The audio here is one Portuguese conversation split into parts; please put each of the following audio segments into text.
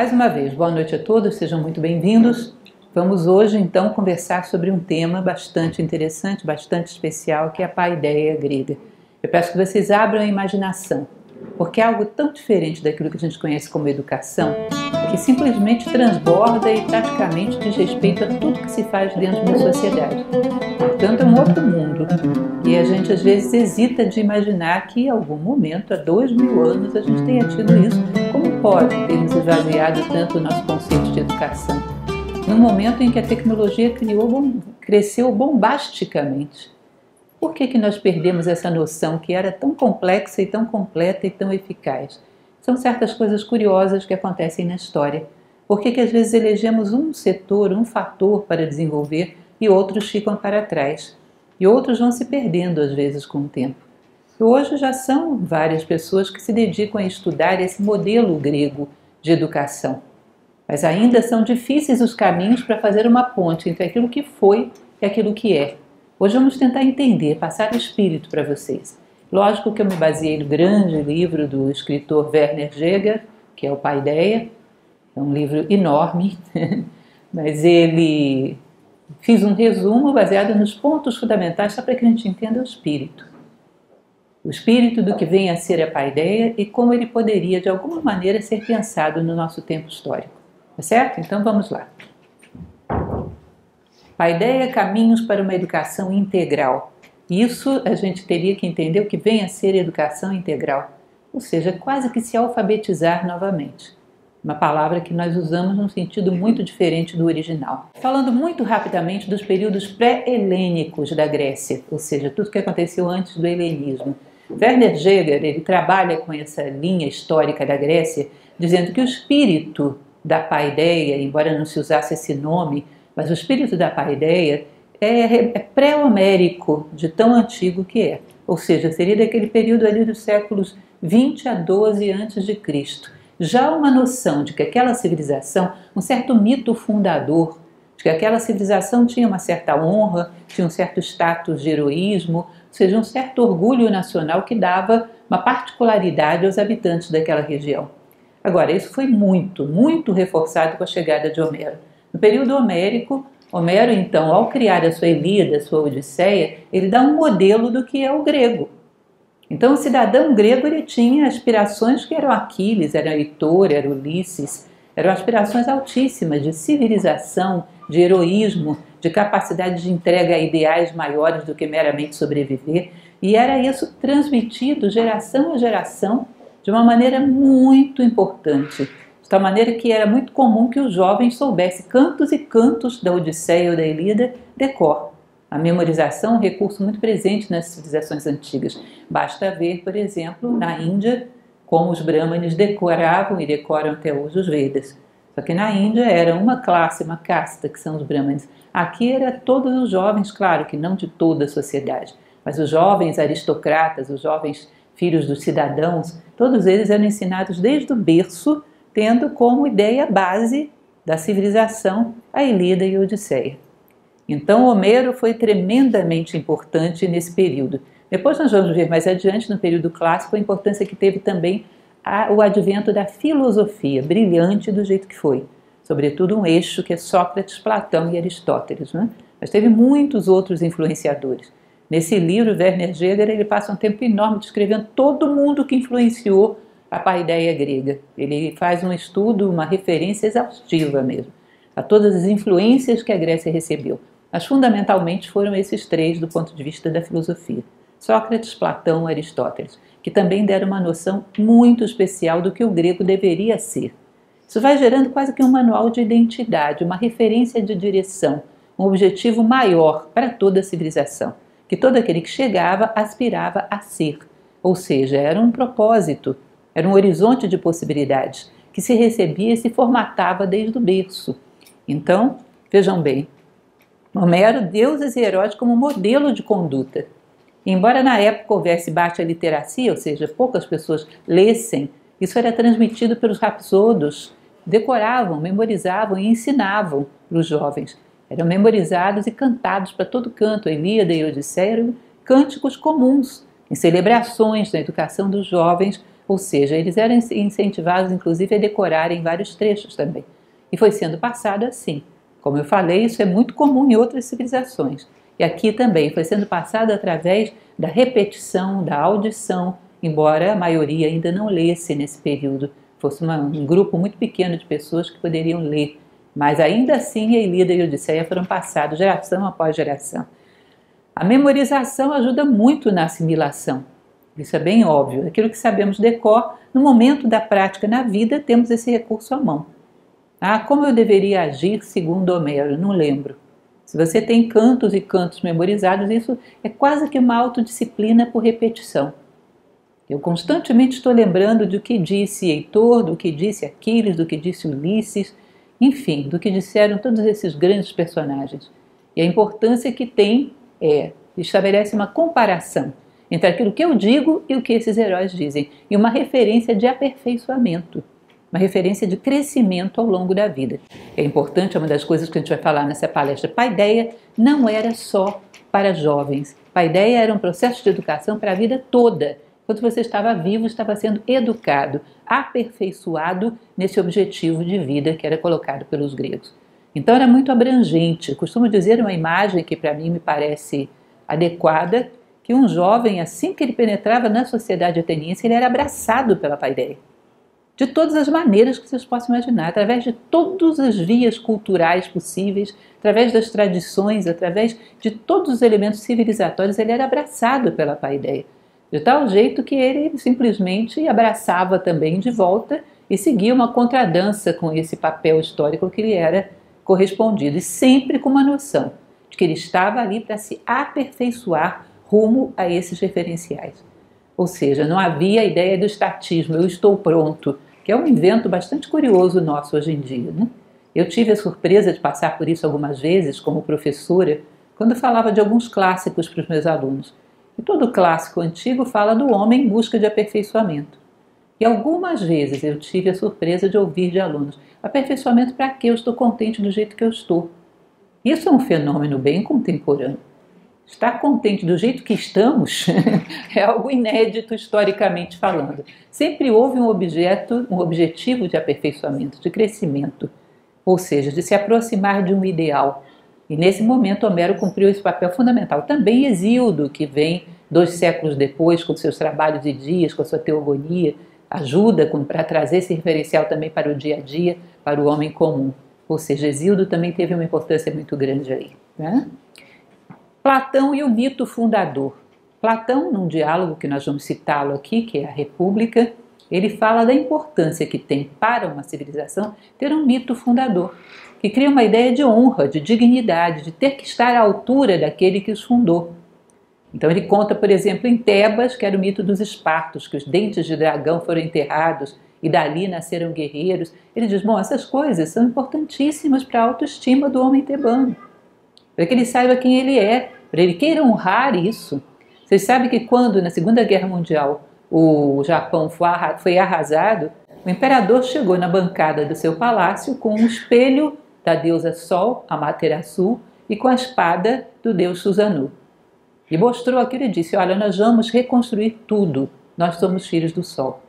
Mais uma vez, boa noite a todos, sejam muito bem-vindos. Vamos hoje, então, conversar sobre um tema bastante interessante, bastante especial, que é a paideia grega. Eu peço que vocês abram a imaginação, porque é algo tão diferente daquilo que a gente conhece como educação, que simplesmente transborda e praticamente diz respeito a tudo que se faz dentro de uma sociedade. Portanto, é um outro mundo, e a gente às vezes hesita de imaginar que em algum momento, há 2000 anos, a gente tenha tido isso. Como pode termos esvaziado tanto o nosso conceito de educação? No momento em que a tecnologia cresceu bombasticamente. Por que nós perdemos essa noção que era tão complexa e tão completa e tão eficaz? São certas coisas curiosas que acontecem na história. Por que às vezes elegemos um setor, um fator para desenvolver e outros ficam para trás? E outros vão se perdendo às vezes com o tempo. E hoje já são várias pessoas que se dedicam a estudar esse modelo grego de educação. Mas ainda são difíceis os caminhos para fazer uma ponte entre aquilo que foi e aquilo que é. Hoje vamos tentar entender, passar o espírito para vocês. Lógico que eu me baseei no grande livro do escritor Werner Jaeger, que é o Paideia. É um livro enorme, mas ele fiz um resumo baseado nos pontos fundamentais só para que a gente entenda o espírito. O espírito do que vem a ser a paideia e como ele poderia, de alguma maneira, ser pensado no nosso tempo histórico. Tá certo? Então vamos lá. Paideia, caminhos para uma educação integral. Isso a gente teria que entender o que vem a ser educação integral, ou seja, quase que se alfabetizar novamente. Uma palavra que nós usamos num sentido muito diferente do original. Falando muito rapidamente dos períodos pré-helênicos da Grécia, ou seja, tudo que aconteceu antes do helenismo. Werner Jaeger, ele trabalha com essa linha histórica da Grécia, dizendo que o espírito da paideia, embora não se usasse esse nome, mas o espírito da paideia é pré-homérico, de tão antigo que é. Ou seja, seria daquele período ali dos séculos 20 a 12 a.C. Já uma noção de que aquela civilização, um certo mito fundador, de que aquela civilização tinha uma certa honra, tinha um certo status de heroísmo, ou seja, um certo orgulho nacional que dava uma particularidade aos habitantes daquela região. Agora, isso foi muito reforçado com a chegada de Homero. No período homérico, Homero, então, ao criar a sua Ilíada, a sua Odisseia, ele dá um modelo do que é o grego. Então, o cidadão grego ele tinha aspirações que eram Aquiles, era Heitor, era Ulisses, eram aspirações altíssimas de civilização, de heroísmo, de capacidade de entrega a ideais maiores do que meramente sobreviver, e era isso transmitido geração a geração de uma maneira muito importante. De tal maneira que era muito comum que os jovens soubessem cantos e cantos da Odisseia ou da Ilíada de cor. A memorização é um recurso muito presente nas civilizações antigas. Basta ver, por exemplo, na Índia, como os brahmanes decoravam e decoram até hoje os Vedas. Só que na Índia era uma classe, uma casta, que são os brahmanes. Aqui era todos os jovens, claro que não de toda a sociedade, mas os jovens aristocratas, os jovens filhos dos cidadãos, todos eles eram ensinados desde o berço, tendo como ideia base da civilização a Ilíada e a Odisseia. Então, Homero foi tremendamente importante nesse período. Depois nós vamos ver mais adiante, no período clássico, a importância que teve também o advento da filosofia, brilhante do jeito que foi. Sobretudo um eixo que é Sócrates, Platão e Aristóteles, né? Mas teve muitos outros influenciadores. Nesse livro, Werner Jaeger, ele passa um tempo enorme descrevendo todo mundo que influenciou a paideia grega. Ele faz um estudo, uma referência exaustiva mesmo, a todas as influências que a Grécia recebeu. Mas fundamentalmente foram esses três do ponto de vista da filosofia. Sócrates, Platão, Aristóteles, que também deram uma noção muito especial do que o grego deveria ser. Isso vai gerando quase que um manual de identidade, uma referência de direção, um objetivo maior para toda a civilização, que todo aquele que chegava aspirava a ser. Ou seja, era um propósito, era um horizonte de possibilidades, que se recebia e se formatava desde o berço. Então, vejam bem, Homero deu esses heróis como modelo de conduta. Embora na época houvesse baixa literacia, ou seja, poucas pessoas lessem, isso era transmitido pelos rapsodos, decoravam, memorizavam e ensinavam para os jovens. Eram memorizados e cantados para todo canto. A Ilíada e a Odisseia eram cânticos comuns, em celebrações, na educação dos jovens, Ou seja, eles eram incentivados, inclusive, a decorarem vários trechos também. E foi sendo passado assim. Como eu falei, isso é muito comum em outras civilizações. E aqui também foi sendo passado através da repetição, da audição, embora a maioria ainda não lesse nesse período. Fosse um grupo muito pequeno de pessoas que poderiam ler. Mas ainda assim a Ilíada e a Odisseia foram passados geração após geração. A memorização ajuda muito na assimilação. Isso é bem óbvio. Aquilo que sabemos de cor, no momento da prática na vida, temos esse recurso à mão. Como eu deveria agir segundo Homero? Não lembro. Se você tem cantos e cantos memorizados, isso é quase que uma autodisciplina por repetição. Eu constantemente estou lembrando do que disse Heitor, do que disse Aquiles, do que disse Ulisses, enfim, do que disseram todos esses grandes personagens. E a importância que tem estabelece uma comparação entre aquilo que eu digo e o que esses heróis dizem, e uma referência de aperfeiçoamento, uma referência de crescimento ao longo da vida. É importante, é uma das coisas que a gente vai falar nessa palestra. Paideia não era só para jovens. Paideia era um processo de educação para a vida toda. Quando você estava vivo, estava sendo educado, aperfeiçoado nesse objetivo de vida que era colocado pelos gregos. Então era muito abrangente. Eu costumo dizer uma imagem que para mim me parece adequada, que um jovem, assim que ele penetrava na sociedade ateniense, ele era abraçado pela paideia. De todas as maneiras que vocês possam imaginar, através de todas as vias culturais possíveis, através das tradições, através de todos os elementos civilizatórios, ele era abraçado pela paideia. De tal jeito que ele simplesmente abraçava também de volta e seguia uma contradança com esse papel histórico que lhe era correspondido, e sempre com uma noção de que ele estava ali para se aperfeiçoar rumo a esses referenciais. Ou seja, não havia a ideia do estatismo, eu estou pronto, que é um invento bastante curioso nosso hoje em dia, né? Eu tive a surpresa de passar por isso algumas vezes como professora, quando falava de alguns clássicos para os meus alunos. E todo clássico antigo fala do homem em busca de aperfeiçoamento. E algumas vezes eu tive a surpresa de ouvir de alunos: aperfeiçoamento para quê? Eu estou contente do jeito que eu estou. Isso é um fenômeno bem contemporâneo. Estar contente do jeito que estamos é algo inédito historicamente falando. Sempre houve um objetivo de aperfeiçoamento, de crescimento, ou seja, de se aproximar de um ideal. E nesse momento Homero cumpriu esse papel fundamental. Também Hesíodo, que vem 2 séculos depois com seus trabalhos de dias, com a sua teogonia, ajuda para trazer esse referencial também para o dia a dia, para o homem comum. Ou seja, Hesíodo também teve uma importância muito grande aí, né? Platão e o mito fundador. Platão, num diálogo que nós vamos citá-lo aqui, que é a República, ele fala da importância que tem para uma civilização ter um mito fundador, que cria uma ideia de honra, de dignidade, de ter que estar à altura daquele que os fundou. Então ele conta, por exemplo, em Tebas, que era o mito dos espartos, que os dentes de dragão foram enterrados e dali nasceram guerreiros. Ele diz, bom, essas coisas são importantíssimas para a autoestima do homem tebano, para que ele saiba quem ele é, para ele queira honrar isso. Vocês sabem que quando, na Segunda Guerra Mundial, o Japão foi arrasado, o imperador chegou na bancada do seu palácio com um espelho da deusa Sol, Amaterasu, e com a espada do deus Susanoo. E mostrou aquilo e disse, olha, nós vamos reconstruir tudo, nós somos filhos do Sol.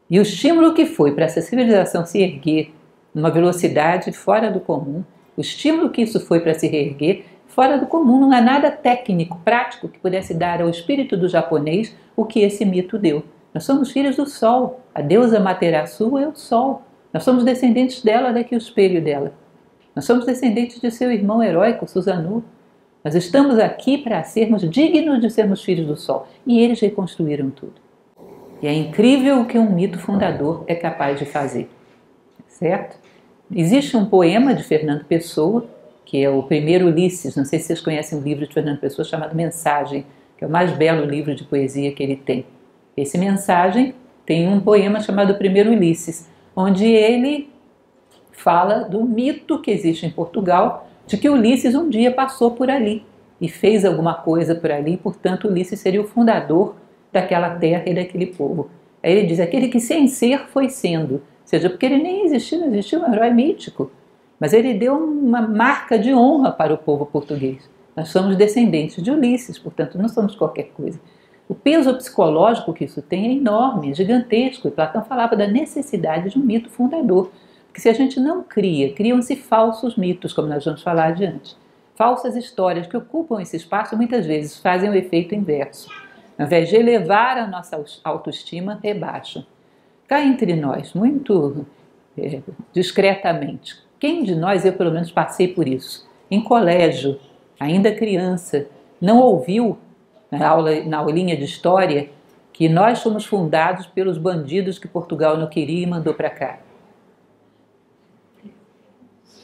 E o estímulo que foi para essa civilização se erguer numa velocidade fora do comum, o estímulo que isso foi para se reerguer fora do comum, não há nada técnico, prático que pudesse dar ao espírito do japonês o que esse mito deu. Nós somos filhos do Sol, a deusa Amaterasu é o Sol, nós somos descendentes dela, daqui o espelho dela. Nós somos descendentes de seu irmão heróico, Susanoo. Nós estamos aqui para sermos dignos de sermos filhos do Sol. E eles reconstruíram tudo. E é incrível o que um mito fundador é capaz de fazer. Certo? Existe um poema de Fernando Pessoa, que é o primeiro Ulisses, não sei se vocês conhecem um livro de Fernando Pessoa chamado Mensagem, que é o mais belo livro de poesia que ele tem. Esse Mensagem tem um poema chamado Primeiro Ulisses, onde ele fala do mito que existe em Portugal, de que Ulisses um dia passou por ali e fez alguma coisa por ali, portanto Ulisses seria o fundador daquela terra e daquele povo. Aí ele diz, aquele que sem ser foi sendo, ou seja, porque ele nem existiu, não existiu, um herói mítico, mas ele deu uma marca de honra para o povo português. Nós somos descendentes de Ulisses, portanto não somos qualquer coisa. O peso psicológico que isso tem é enorme, é gigantesco. E Platão falava da necessidade de um mito fundador. Porque se a gente não cria, criam-se falsos mitos, como nós vamos falar adiante. Falsas histórias que ocupam esse espaço muitas vezes fazem o efeito inverso. Ao invés de elevar a nossa autoestima, rebaixam. Cá entre nós, muito discretamente, quem de nós, eu pelo menos passei por isso, em colégio, ainda criança, não ouviu na aulinha de história que nós fomos fundados pelos bandidos que Portugal não queria e mandou para cá?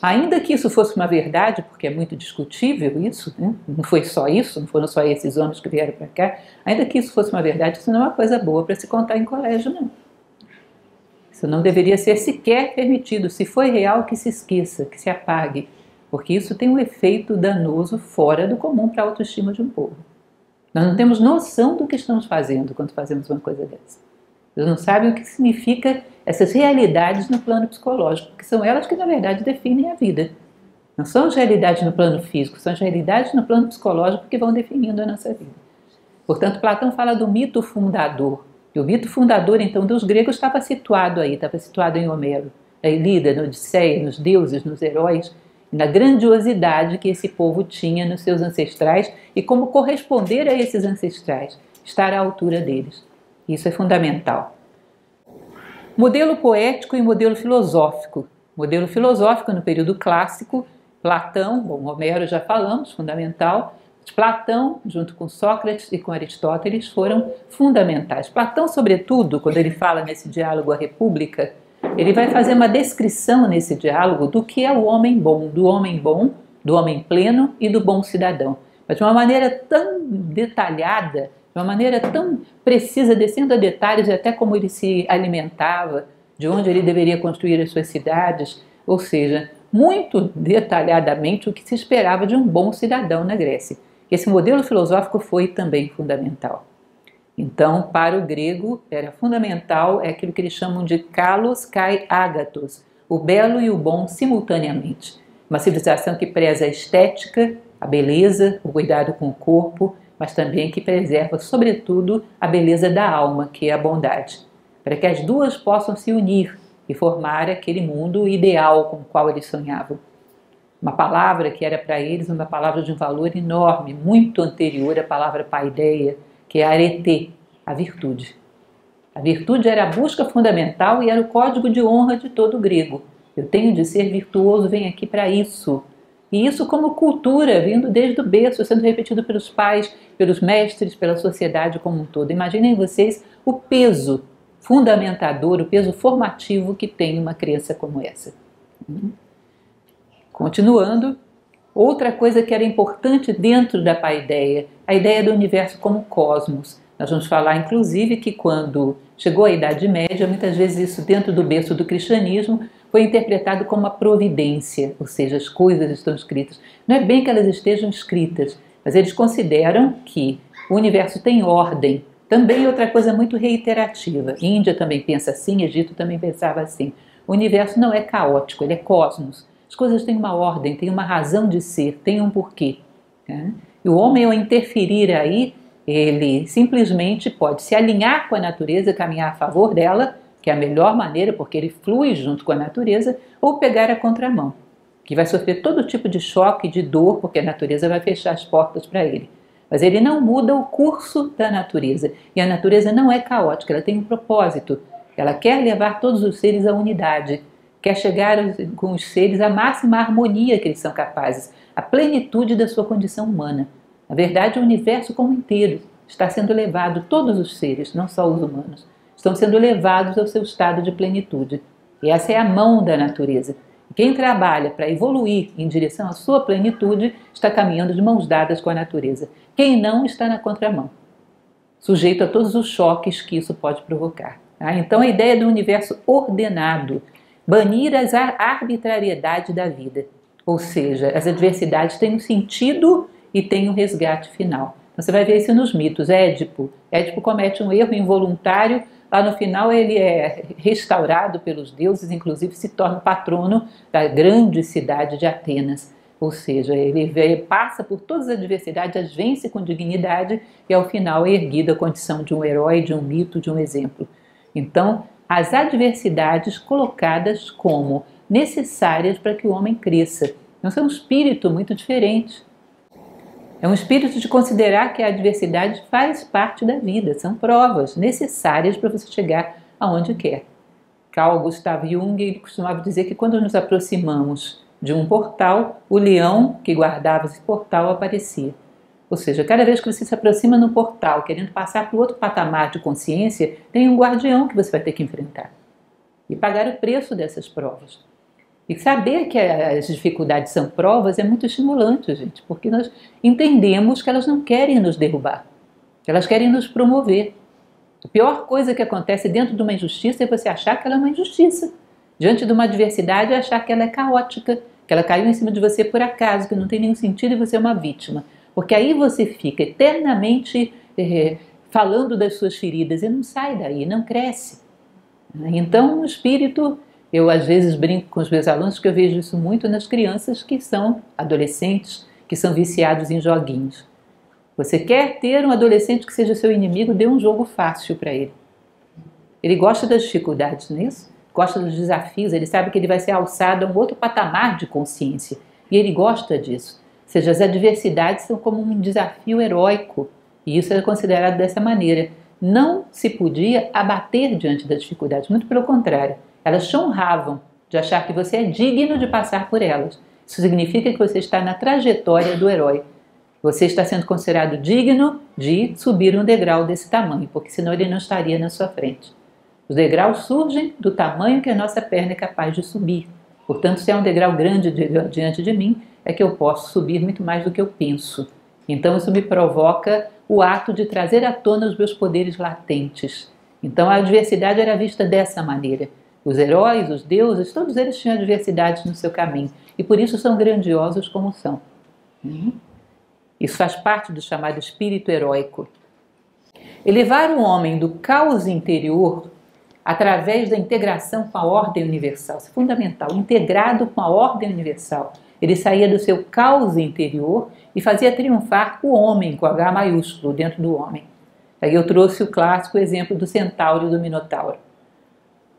Ainda que isso fosse uma verdade, porque é muito discutível isso, né? Não foi só isso, não foram só esses homens que vieram para cá, ainda que isso fosse uma verdade, isso não é uma coisa boa para se contar em colégio, não. Isso não deveria ser sequer permitido. Se foi real, que se esqueça, que se apague, porque isso tem um efeito danoso fora do comum para a autoestima de um povo. Nós não temos noção do que estamos fazendo quando fazemos uma coisa dessa. Eles não sabem o que significa essas realidades no plano psicológico, que são elas que, na verdade, definem a vida. Não são as realidades no plano físico, são as realidades no plano psicológico que vão definindo a nossa vida. Portanto, Platão fala do mito fundador. E o mito fundador, então, dos gregos estava situado aí, estava situado em Homero, na Ilíada, na Odisseia, nos deuses, nos heróis, na grandiosidade que esse povo tinha nos seus ancestrais e como corresponder a esses ancestrais, estar à altura deles. Isso é fundamental. Modelo poético e modelo filosófico. Modelo filosófico no período clássico, Platão, bom, Homero já falamos, fundamental. Platão, junto com Sócrates e com Aristóteles, foram fundamentais. Platão, sobretudo, quando ele fala nesse diálogo A República, ele vai fazer uma descrição nesse diálogo do que é o homem bom, do homem pleno e do bom cidadão. Mas de uma maneira tão detalhada, de uma maneira tão precisa, descendo a detalhes de até como ele se alimentava, de onde ele deveria construir as suas cidades, ou seja, muito detalhadamente o que se esperava de um bom cidadão na Grécia. Esse modelo filosófico foi também fundamental. Então, para o grego, era fundamental aquilo que eles chamam de kalos kai agathos, o belo e o bom simultaneamente. Uma civilização que preza a estética, a beleza, o cuidado com o corpo, mas também que preserva, sobretudo, a beleza da alma, que é a bondade, para que as duas possam se unir e formar aquele mundo ideal com o qual eles sonhavam. Uma palavra que era para eles uma palavra de um valor enorme, muito anterior à palavra paideia, que é arete, a virtude. A virtude era a busca fundamental e era o código de honra de todo grego. Eu tenho de ser virtuoso, venho aqui para isso. E isso como cultura, vindo desde o berço, sendo repetido pelos pais, pelos mestres, pela sociedade como um todo. Imaginem vocês o peso fundamentador, o peso formativo que tem uma crença como essa. Continuando, outra coisa que era importante dentro da paideia, a ideia do universo como cosmos. Nós vamos falar, inclusive, que quando chegou a Idade Média, muitas vezes isso dentro do berço do cristianismo foi interpretado como uma providência, ou seja, as coisas estão escritas. Não é bem que elas estejam escritas, mas eles consideram que o universo tem ordem. Também outra coisa muito reiterativa. Índia também pensa assim, Egito também pensava assim. O universo não é caótico, ele é cosmos. As coisas têm uma ordem, têm uma razão de ser, têm um porquê. Né? E o homem, ao interferir aí, ele simplesmente pode se alinhar com a natureza, caminhar a favor dela, que é a melhor maneira, porque ele flui junto com a natureza, ou pegar a contramão, que vai sofrer todo tipo de choque, de dor, porque a natureza vai fechar as portas para ele. Mas ele não muda o curso da natureza. E a natureza não é caótica, ela tem um propósito. Ela quer levar todos os seres à unidade, quer chegar com os seres à máxima harmonia que eles são capazes, à plenitude da sua condição humana. Na verdade, o universo como inteiro está sendo levado, todos os seres, não só os humanos, estão sendo levados ao seu estado de plenitude. E essa é a mão da natureza. Quem trabalha para evoluir em direção à sua plenitude está caminhando de mãos dadas com a natureza. Quem não está na contramão, sujeito a todos os choques que isso pode provocar. Tá? Então a ideia do universo ordenado, banir as arbitrariedade da vida, ou seja, as adversidades têm um sentido e têm um resgate final. Então você vai ver isso nos mitos. Édipo comete um erro involuntário, lá no final ele é restaurado pelos deuses, inclusive se torna patrono da grande cidade de Atenas. Ou seja, passa por todas as adversidades, as vence com dignidade e ao final é erguido à condição de um herói, de um mito, de um exemplo. Então, as adversidades colocadas como necessárias para que o homem cresça. Não é um espírito muito diferente. É um espírito de considerar que a adversidade faz parte da vida, são provas necessárias para você chegar aonde quer. Carl Gustav Jung ele costumava dizer que quando nos aproximamos de um portal, o leão que guardava esse portal aparecia. Ou seja, cada vez que você se aproxima no portal, querendo passar para o outro patamar de consciência, tem um guardião que você vai ter que enfrentar. E pagar o preço dessas provas. E saber que as dificuldades são provas é muito estimulante, gente, porque nós entendemos que elas não querem nos derrubar, que elas querem nos promover. A pior coisa que acontece dentro de uma injustiça é você achar que ela é uma injustiça. Diante de uma adversidade, é achar que ela é caótica, que ela caiu em cima de você por acaso, que não tem nenhum sentido e você é uma vítima. Porque aí você fica eternamente falando das suas feridas e não sai daí, não cresce. Então o espírito, eu às vezes brinco com os meus alunos que eu vejo isso muito nas crianças que são adolescentes, que são viciados em joguinhos. Você quer ter um adolescente que seja seu inimigo, dê um jogo fácil para ele. Ele gosta das dificuldades, não é isso? Gosta dos desafios, ele sabe que ele vai ser alçado a um outro patamar de consciência. E ele gosta disso. Ou seja, as adversidades são como um desafio heróico. E isso é considerado dessa maneira. Não se podia abater diante das dificuldades, muito pelo contrário. Elas te honravam de achar que você é digno de passar por elas. Isso significa que você está na trajetória do herói. Você está sendo considerado digno de subir um degrau desse tamanho, porque senão ele não estaria na sua frente. Os degraus surgem do tamanho que a nossa perna é capaz de subir. Portanto, se há um degrau grande diante de mim, é que eu posso subir muito mais do que eu penso. Então, isso me provoca o ato de trazer à tona os meus poderes latentes. Então, a adversidade era vista dessa maneira. Os heróis, os deuses, todos eles tinham adversidades no seu caminho. E por isso são grandiosos como são. Isso faz parte do chamado espírito heróico. Elevar o homem do caos interior através da integração com a ordem universal. Isso é fundamental. Integrado com a ordem universal. Ele saía do seu caos interior e fazia triunfar o homem, com H maiúsculo, dentro do homem. Aí eu trouxe o clássico exemplo do centauro e do minotauro.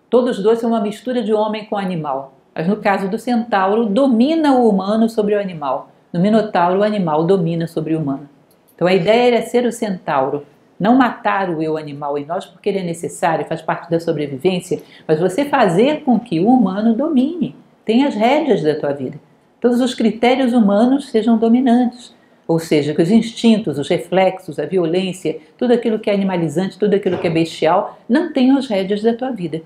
Todos dois são uma mistura de homem com animal. Mas no caso do centauro, domina o humano sobre o animal. No minotauro, o animal domina sobre o humano. Então a ideia era ser o centauro. Não matar o eu animal em nós porque ele é necessário, faz parte da sobrevivência, mas você fazer com que o humano domine, tenha as rédeas da tua vida. Todos os critérios humanos sejam dominantes, ou seja, que os instintos, os reflexos, a violência, tudo aquilo que é animalizante, tudo aquilo que é bestial, não tenham as rédeas da tua vida.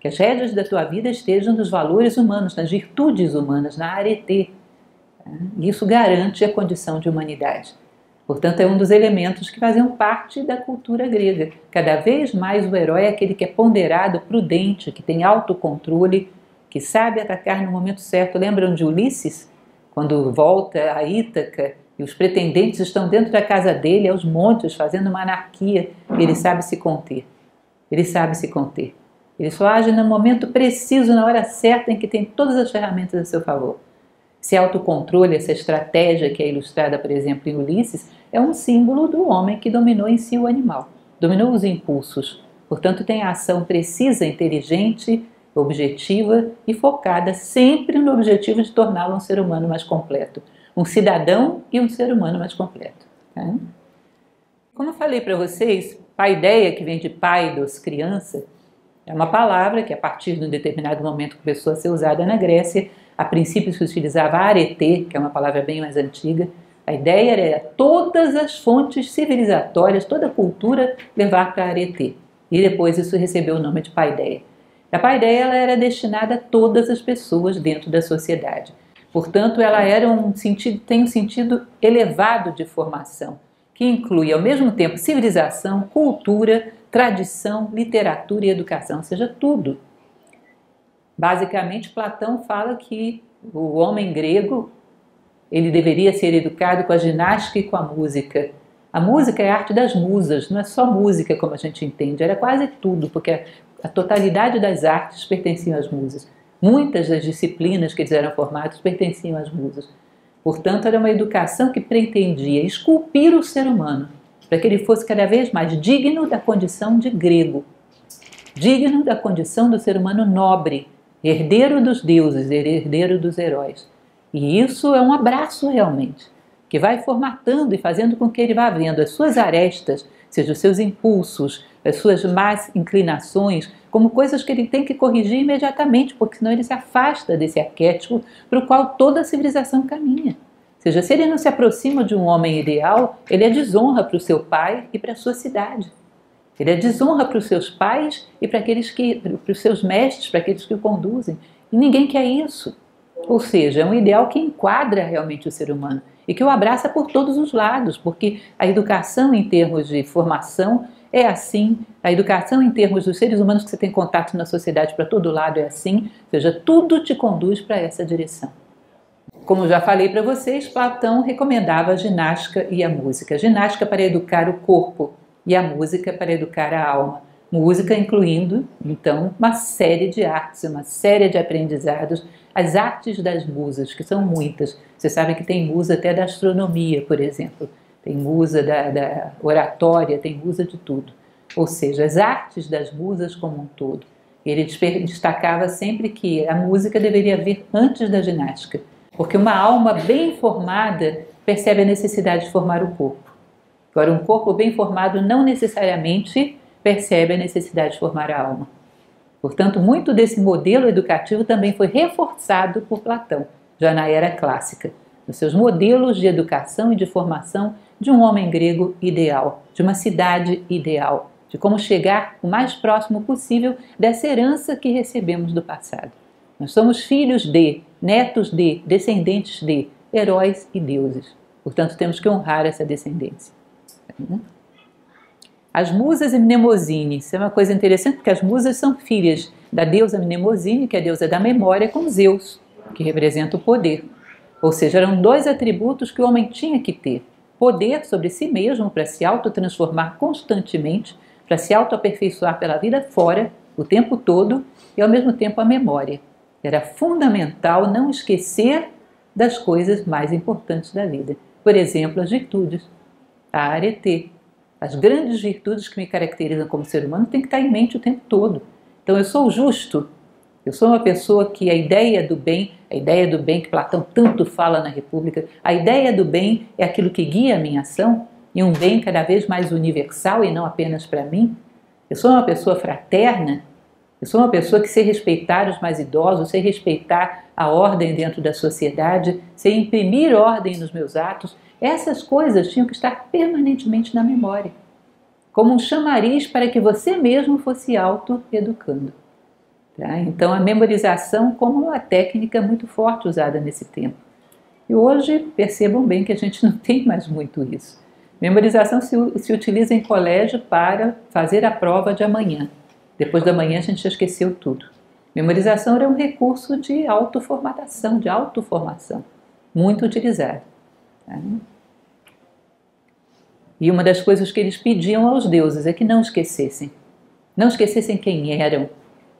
Que as rédeas da tua vida estejam nos valores humanos, nas virtudes humanas, na arete. Isso garante a condição de humanidade. Portanto, é um dos elementos que faziam parte da cultura grega. Cada vez mais o herói é aquele que é ponderado, prudente, que tem autocontrole, que sabe atacar no momento certo. Lembram de Ulisses? Quando volta a Ítaca e os pretendentes estão dentro da casa dele, aos montes, fazendo uma anarquia, ele sabe se conter. Ele sabe se conter. Ele só age no momento preciso, na hora certa, em que tem todas as ferramentas a seu favor. Esse autocontrole, essa estratégia que é ilustrada, por exemplo, em Ulisses, é um símbolo do homem que dominou em si o animal, dominou os impulsos. Portanto, tem a ação precisa, inteligente, objetiva e focada sempre no objetivo de torná-lo um ser humano mais completo. Um cidadão e um ser humano mais completo. Tá? Como eu falei para vocês, paideia, que vem de paidos, criança, é uma palavra que a partir de um determinado momento começou a ser usada na Grécia. A princípio se utilizava arete, que é uma palavra bem mais antiga. A ideia era todas as fontes civilizatórias, toda a cultura levar para arete. E depois isso recebeu o nome de paideia. A paideia ela era destinada a todas as pessoas dentro da sociedade. Portanto, ela era tem um sentido elevado de formação, que inclui ao mesmo tempo civilização, cultura, tradição, literatura e educação, ou seja, tudo. Basicamente, Platão fala que o homem grego ele deveria ser educado com a ginástica e com a música. A música é a arte das musas, não é só música como a gente entende, era quase tudo, porque a totalidade das artes pertenciam às musas. Muitas das disciplinas que eles eram formados pertenciam às musas. Portanto, era uma educação que pretendia esculpir o ser humano, para que ele fosse cada vez mais digno da condição de grego, digno da condição do ser humano nobre, herdeiro dos deuses, herdeiro dos heróis. E isso é um abraço realmente, que vai formatando e fazendo com que ele vá vendo as suas arestas, seja os seus impulsos, as suas más inclinações, como coisas que ele tem que corrigir imediatamente, porque senão ele se afasta desse arquétipo para o qual toda a civilização caminha. Ou seja, se ele não se aproxima de um homem ideal, ele é desonra para o seu pai e para a sua cidade. Ele é desonra para os seus pais e para os seus mestres, para aqueles que o conduzem. E ninguém quer isso. Ou seja, é um ideal que enquadra realmente o ser humano e que o abraça por todos os lados, porque a educação em termos de formação é assim, a educação em termos dos seres humanos que você tem contato na sociedade para todo lado é assim, ou seja, tudo te conduz para essa direção. Como já falei para vocês, Platão recomendava a ginástica e a música. A ginástica para educar o corpo e a música para educar a alma. Música incluindo, então, uma série de artes, uma série de aprendizados, as artes das musas, que são muitas. Vocês sabem que tem musa até da astronomia, por exemplo. Tem musa da oratória, tem musa de tudo. Ou seja, as artes das musas como um todo. Ele destacava sempre que a música deveria vir antes da ginástica, porque uma alma bem formada percebe a necessidade de formar o corpo. Agora, um corpo bem formado não necessariamente percebe a necessidade de formar a alma. Portanto, muito desse modelo educativo também foi reforçado por Platão, já na era clássica, nos seus modelos de educação e de formação de um homem grego ideal, de uma cidade ideal, de como chegar o mais próximo possível dessa herança que recebemos do passado. Nós somos filhos de, netos de, descendentes de heróis e deuses. Portanto, temos que honrar essa descendência. As musas e Mnemosine, isso é uma coisa interessante, porque as musas são filhas da deusa Mnemosine, que é a deusa da memória, com Zeus, que representa o poder. Ou seja, eram dois atributos que o homem tinha que ter. Poder sobre si mesmo, para se autotransformar constantemente, para se autoaperfeiçoar pela vida fora, o tempo todo, e ao mesmo tempo a memória. Era fundamental não esquecer das coisas mais importantes da vida. Por exemplo, as virtudes, a arete. As grandes virtudes que me caracterizam como ser humano têm que estar em mente o tempo todo. Então eu sou justo, eu sou uma pessoa que a ideia do bem que Platão tanto fala na República, a ideia do bem é aquilo que guia a minha ação, e um bem cada vez mais universal e não apenas para mim. Eu sou uma pessoa fraterna, eu sou uma pessoa que sei respeitar os mais idosos, sei respeitar a ordem dentro da sociedade, sei imprimir ordem nos meus atos. Essas coisas tinham que estar permanentemente na memória, como um chamariz para que você mesmo fosse auto-educando. Tá? Então, a memorização como uma técnica muito forte usada nesse tempo. E hoje, percebam bem que a gente não tem mais muito isso. Memorização se utiliza em colégio para fazer a prova de amanhã. Depois da manhã, a gente já esqueceu tudo. Memorização era um recurso de autoformatação, de autoformação, muito utilizado. E uma das coisas que eles pediam aos deuses é que não esquecessem quem eram,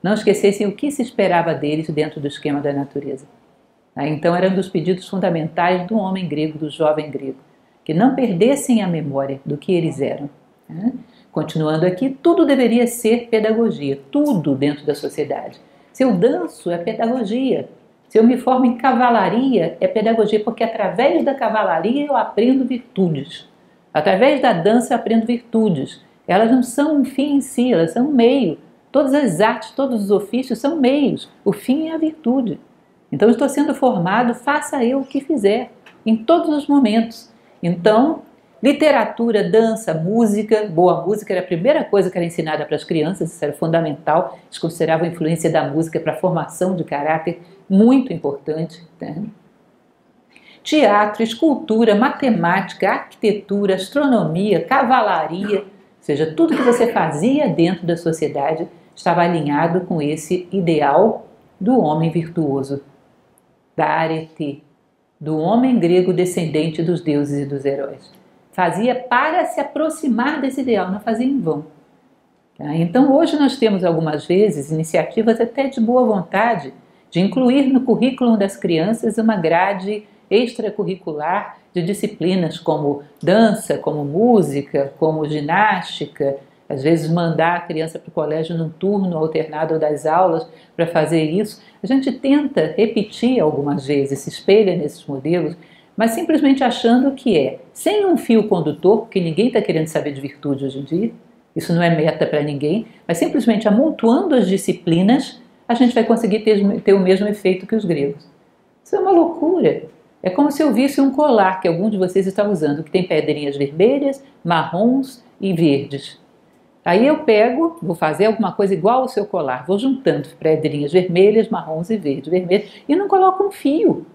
não esquecessem o que se esperava deles dentro do esquema da natureza. Então era um dos pedidos fundamentais do homem grego, do jovem grego, que não perdessem a memória do que eles eram. Continuando aqui, tudo deveria ser pedagogia, tudo dentro da sociedade. Se eu danço, é pedagogia. Se eu me formo em cavalaria, é pedagogia, porque através da cavalaria eu aprendo virtudes. Através da dança eu aprendo virtudes. Elas não são um fim em si, elas são um meio. Todas as artes, todos os ofícios são meios. O fim é a virtude. Então eu estou sendo formado, faça eu o que fizer, em todos os momentos. Então, literatura, dança, música, boa música era a primeira coisa que era ensinada para as crianças, isso era fundamental. Eles consideravam a influência da música para a formação de caráter muito importante. Né? Teatro, escultura, matemática, arquitetura, astronomia, cavalaria, ou seja, tudo que você fazia dentro da sociedade estava alinhado com esse ideal do homem virtuoso, da arete, do homem grego descendente dos deuses e dos heróis. Fazia para se aproximar desse ideal, não fazia em vão. Então hoje nós temos algumas vezes iniciativas até de boa vontade de incluir no currículo das crianças uma grade extracurricular de disciplinas como dança, como música, como ginástica, às vezes mandar a criança para o colégio num turno alternado das aulas para fazer isso. A gente tenta repetir algumas vezes, se espelha nesses modelos, mas simplesmente achando que sem um fio condutor, porque ninguém está querendo saber de virtude hoje em dia, isso não é meta para ninguém, mas simplesmente amontoando as disciplinas, a gente vai conseguir ter o mesmo efeito que os gregos. Isso é uma loucura. É como se eu visse um colar que algum de vocês está usando, que tem pedrinhas vermelhas, marrons e verdes. Aí eu pego, vou fazer alguma coisa igual ao seu colar, vou juntando pedrinhas vermelhas, marrons e verdes, e não coloco um fio.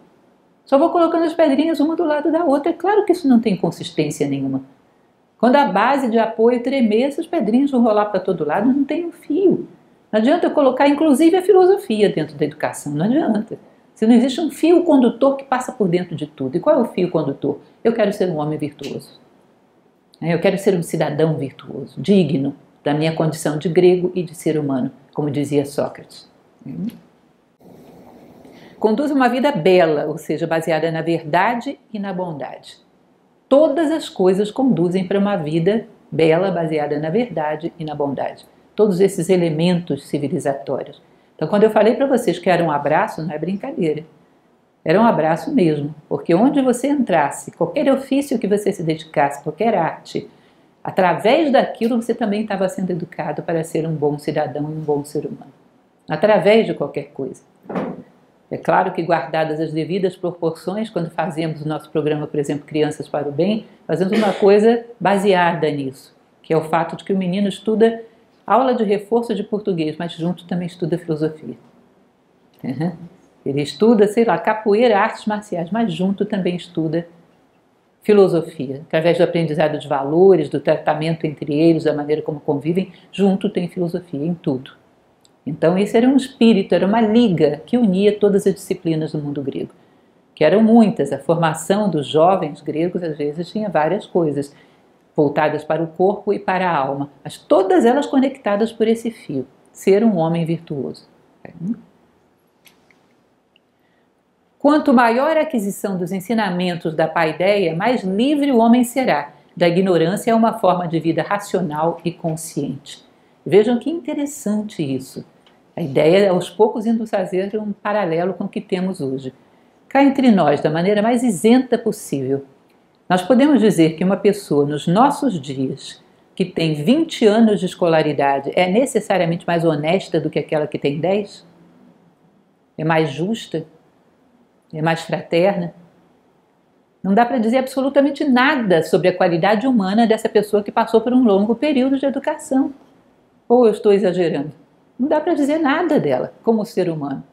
Só vou colocando as pedrinhas uma do lado da outra. É claro que isso não tem consistência nenhuma. Quando a base de apoio tremer, essas pedrinhas vão rolar para todo lado, não tem um fio. Não adianta eu colocar, inclusive, a filosofia dentro da educação, não adianta. Se não existe um fio condutor que passa por dentro de tudo. E qual é o fio condutor? Eu quero ser um homem virtuoso. Eu quero ser um cidadão virtuoso, digno da minha condição de grego e de ser humano, como dizia Sócrates. Conduz uma vida bela, ou seja, baseada na verdade e na bondade. Todas as coisas conduzem para uma vida bela, baseada na verdade e na bondade. Todos esses elementos civilizatórios. Então, quando eu falei para vocês que era um abraço, não é brincadeira. Era um abraço mesmo, porque onde você entrasse, qualquer ofício que você se dedicasse, qualquer arte, através daquilo você também estava sendo educado para ser um bom cidadão e um bom ser humano. Através de qualquer coisa. É claro que guardadas as devidas proporções, quando fazemos o nosso programa, por exemplo, Crianças para o Bem, fazemos uma coisa baseada nisso, que é o fato de que o menino estuda aula de reforço de português, mas junto também estuda filosofia. Ele estuda, sei lá, capoeira, artes marciais, mas junto também estuda filosofia. Através do aprendizado de valores, do tratamento entre eles, da maneira como convivem, junto tem filosofia em tudo. Então esse era um espírito, era uma liga que unia todas as disciplinas do mundo grego, que eram muitas. A formação dos jovens gregos às vezes tinha várias coisas, voltadas para o corpo e para a alma, mas todas elas conectadas por esse fio, ser um homem virtuoso. Quanto maior a aquisição dos ensinamentos da paideia, mais livre o homem será da ignorância a uma forma de vida racional e consciente. Vejam que interessante isso. A ideia é aos poucos indo fazer um paralelo com o que temos hoje. Cá entre nós, da maneira mais isenta possível, nós podemos dizer que uma pessoa nos nossos dias que tem 20 anos de escolaridade é necessariamente mais honesta do que aquela que tem 10? É mais justa? É mais fraterna? Não dá para dizer absolutamente nada sobre a qualidade humana dessa pessoa que passou por um longo período de educação. Ou eu estou exagerando? Não dá para dizer nada dela como ser humano.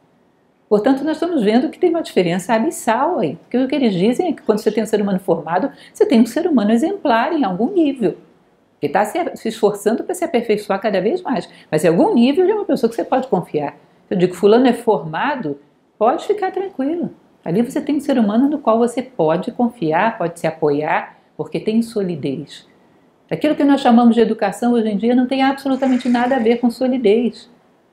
Portanto, nós estamos vendo que tem uma diferença abissal aí. Porque o que eles dizem é que quando você tem um ser humano formado, você tem um ser humano exemplar em algum nível. Que está se esforçando para se aperfeiçoar cada vez mais. Mas em algum nível é uma pessoa que você pode confiar. Eu digo, fulano é formado, pode ficar tranquilo. Ali você tem um ser humano no qual você pode confiar, pode se apoiar, porque tem solidez. Aquilo que nós chamamos de educação hoje em dia não tem absolutamente nada a ver com solidez.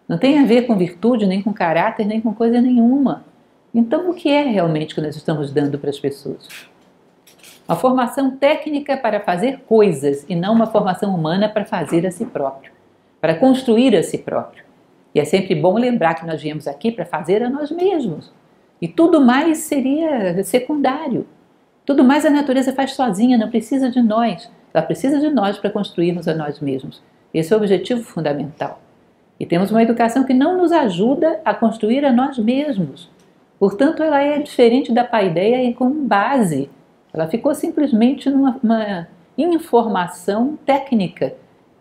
Não tem a ver com virtude, nem com caráter, nem com coisa nenhuma. Então, o que é realmente que nós estamos dando para as pessoas? Uma formação técnica para fazer coisas e não uma formação humana para fazer a si próprio, para construir a si próprio. E é sempre bom lembrar que nós viemos aqui para fazer a nós mesmos. E tudo mais seria secundário. Tudo mais a natureza faz sozinha, não precisa de nós. Ela precisa de nós para construirmos a nós mesmos. Esse é o objetivo fundamental. E temos uma educação que não nos ajuda a construir a nós mesmos. Portanto, ela é diferente da paideia como base. Ela ficou simplesmente numa informação técnica.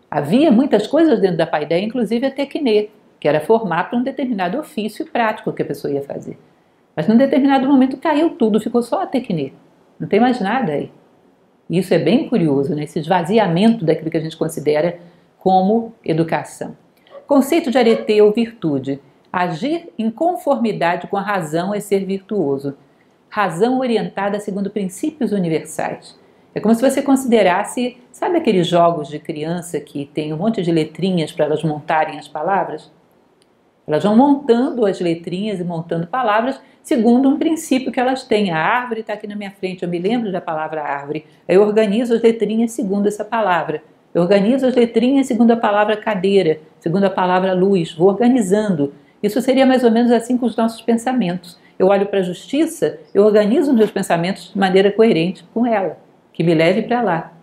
Havia muitas coisas dentro da paideia, inclusive a tecnê, que era formar para um determinado ofício prático que a pessoa ia fazer. Mas num determinado momento caiu tudo, ficou só a tecnê. Não tem mais nada aí. E isso é bem curioso, né? Esse esvaziamento daquilo que a gente considera como educação. Conceito de arete ou virtude. Agir em conformidade com a razão é ser virtuoso. Razão orientada segundo princípios universais. É como se você considerasse, sabe aqueles jogos de criança que tem um monte de letrinhas para elas montarem as palavras? Elas vão montando as letrinhas e montando palavras segundo um princípio que elas têm. A árvore está aqui na minha frente, eu me lembro da palavra árvore. Eu organizo as letrinhas segundo essa palavra. Eu organizo as letrinhas segundo a palavra cadeira, segundo a palavra luz. Vou organizando. Isso seria mais ou menos assim com os nossos pensamentos. Eu olho para a justiça, eu organizo meus pensamentos de maneira coerente com ela, que me leve para lá.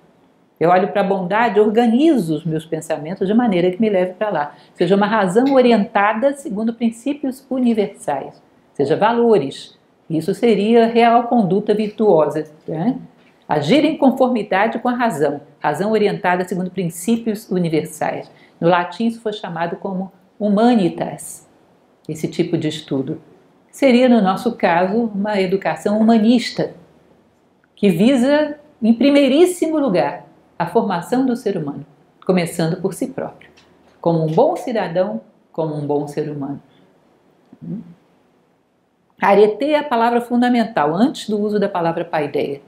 Eu olho para a bondade, organizo os meus pensamentos de maneira que me leve para lá. Seja uma razão orientada segundo princípios universais, seja valores. Isso seria real conduta virtuosa, né? Agir em conformidade com a razão, razão orientada segundo princípios universais. No latim isso foi chamado como humanitas, esse tipo de estudo. Seria, no nosso caso, uma educação humanista, que visa, em primeiríssimo lugar, a formação do ser humano, começando por si próprio, como um bom cidadão, como um bom ser humano. Arete é a palavra fundamental, antes do uso da palavra paideia.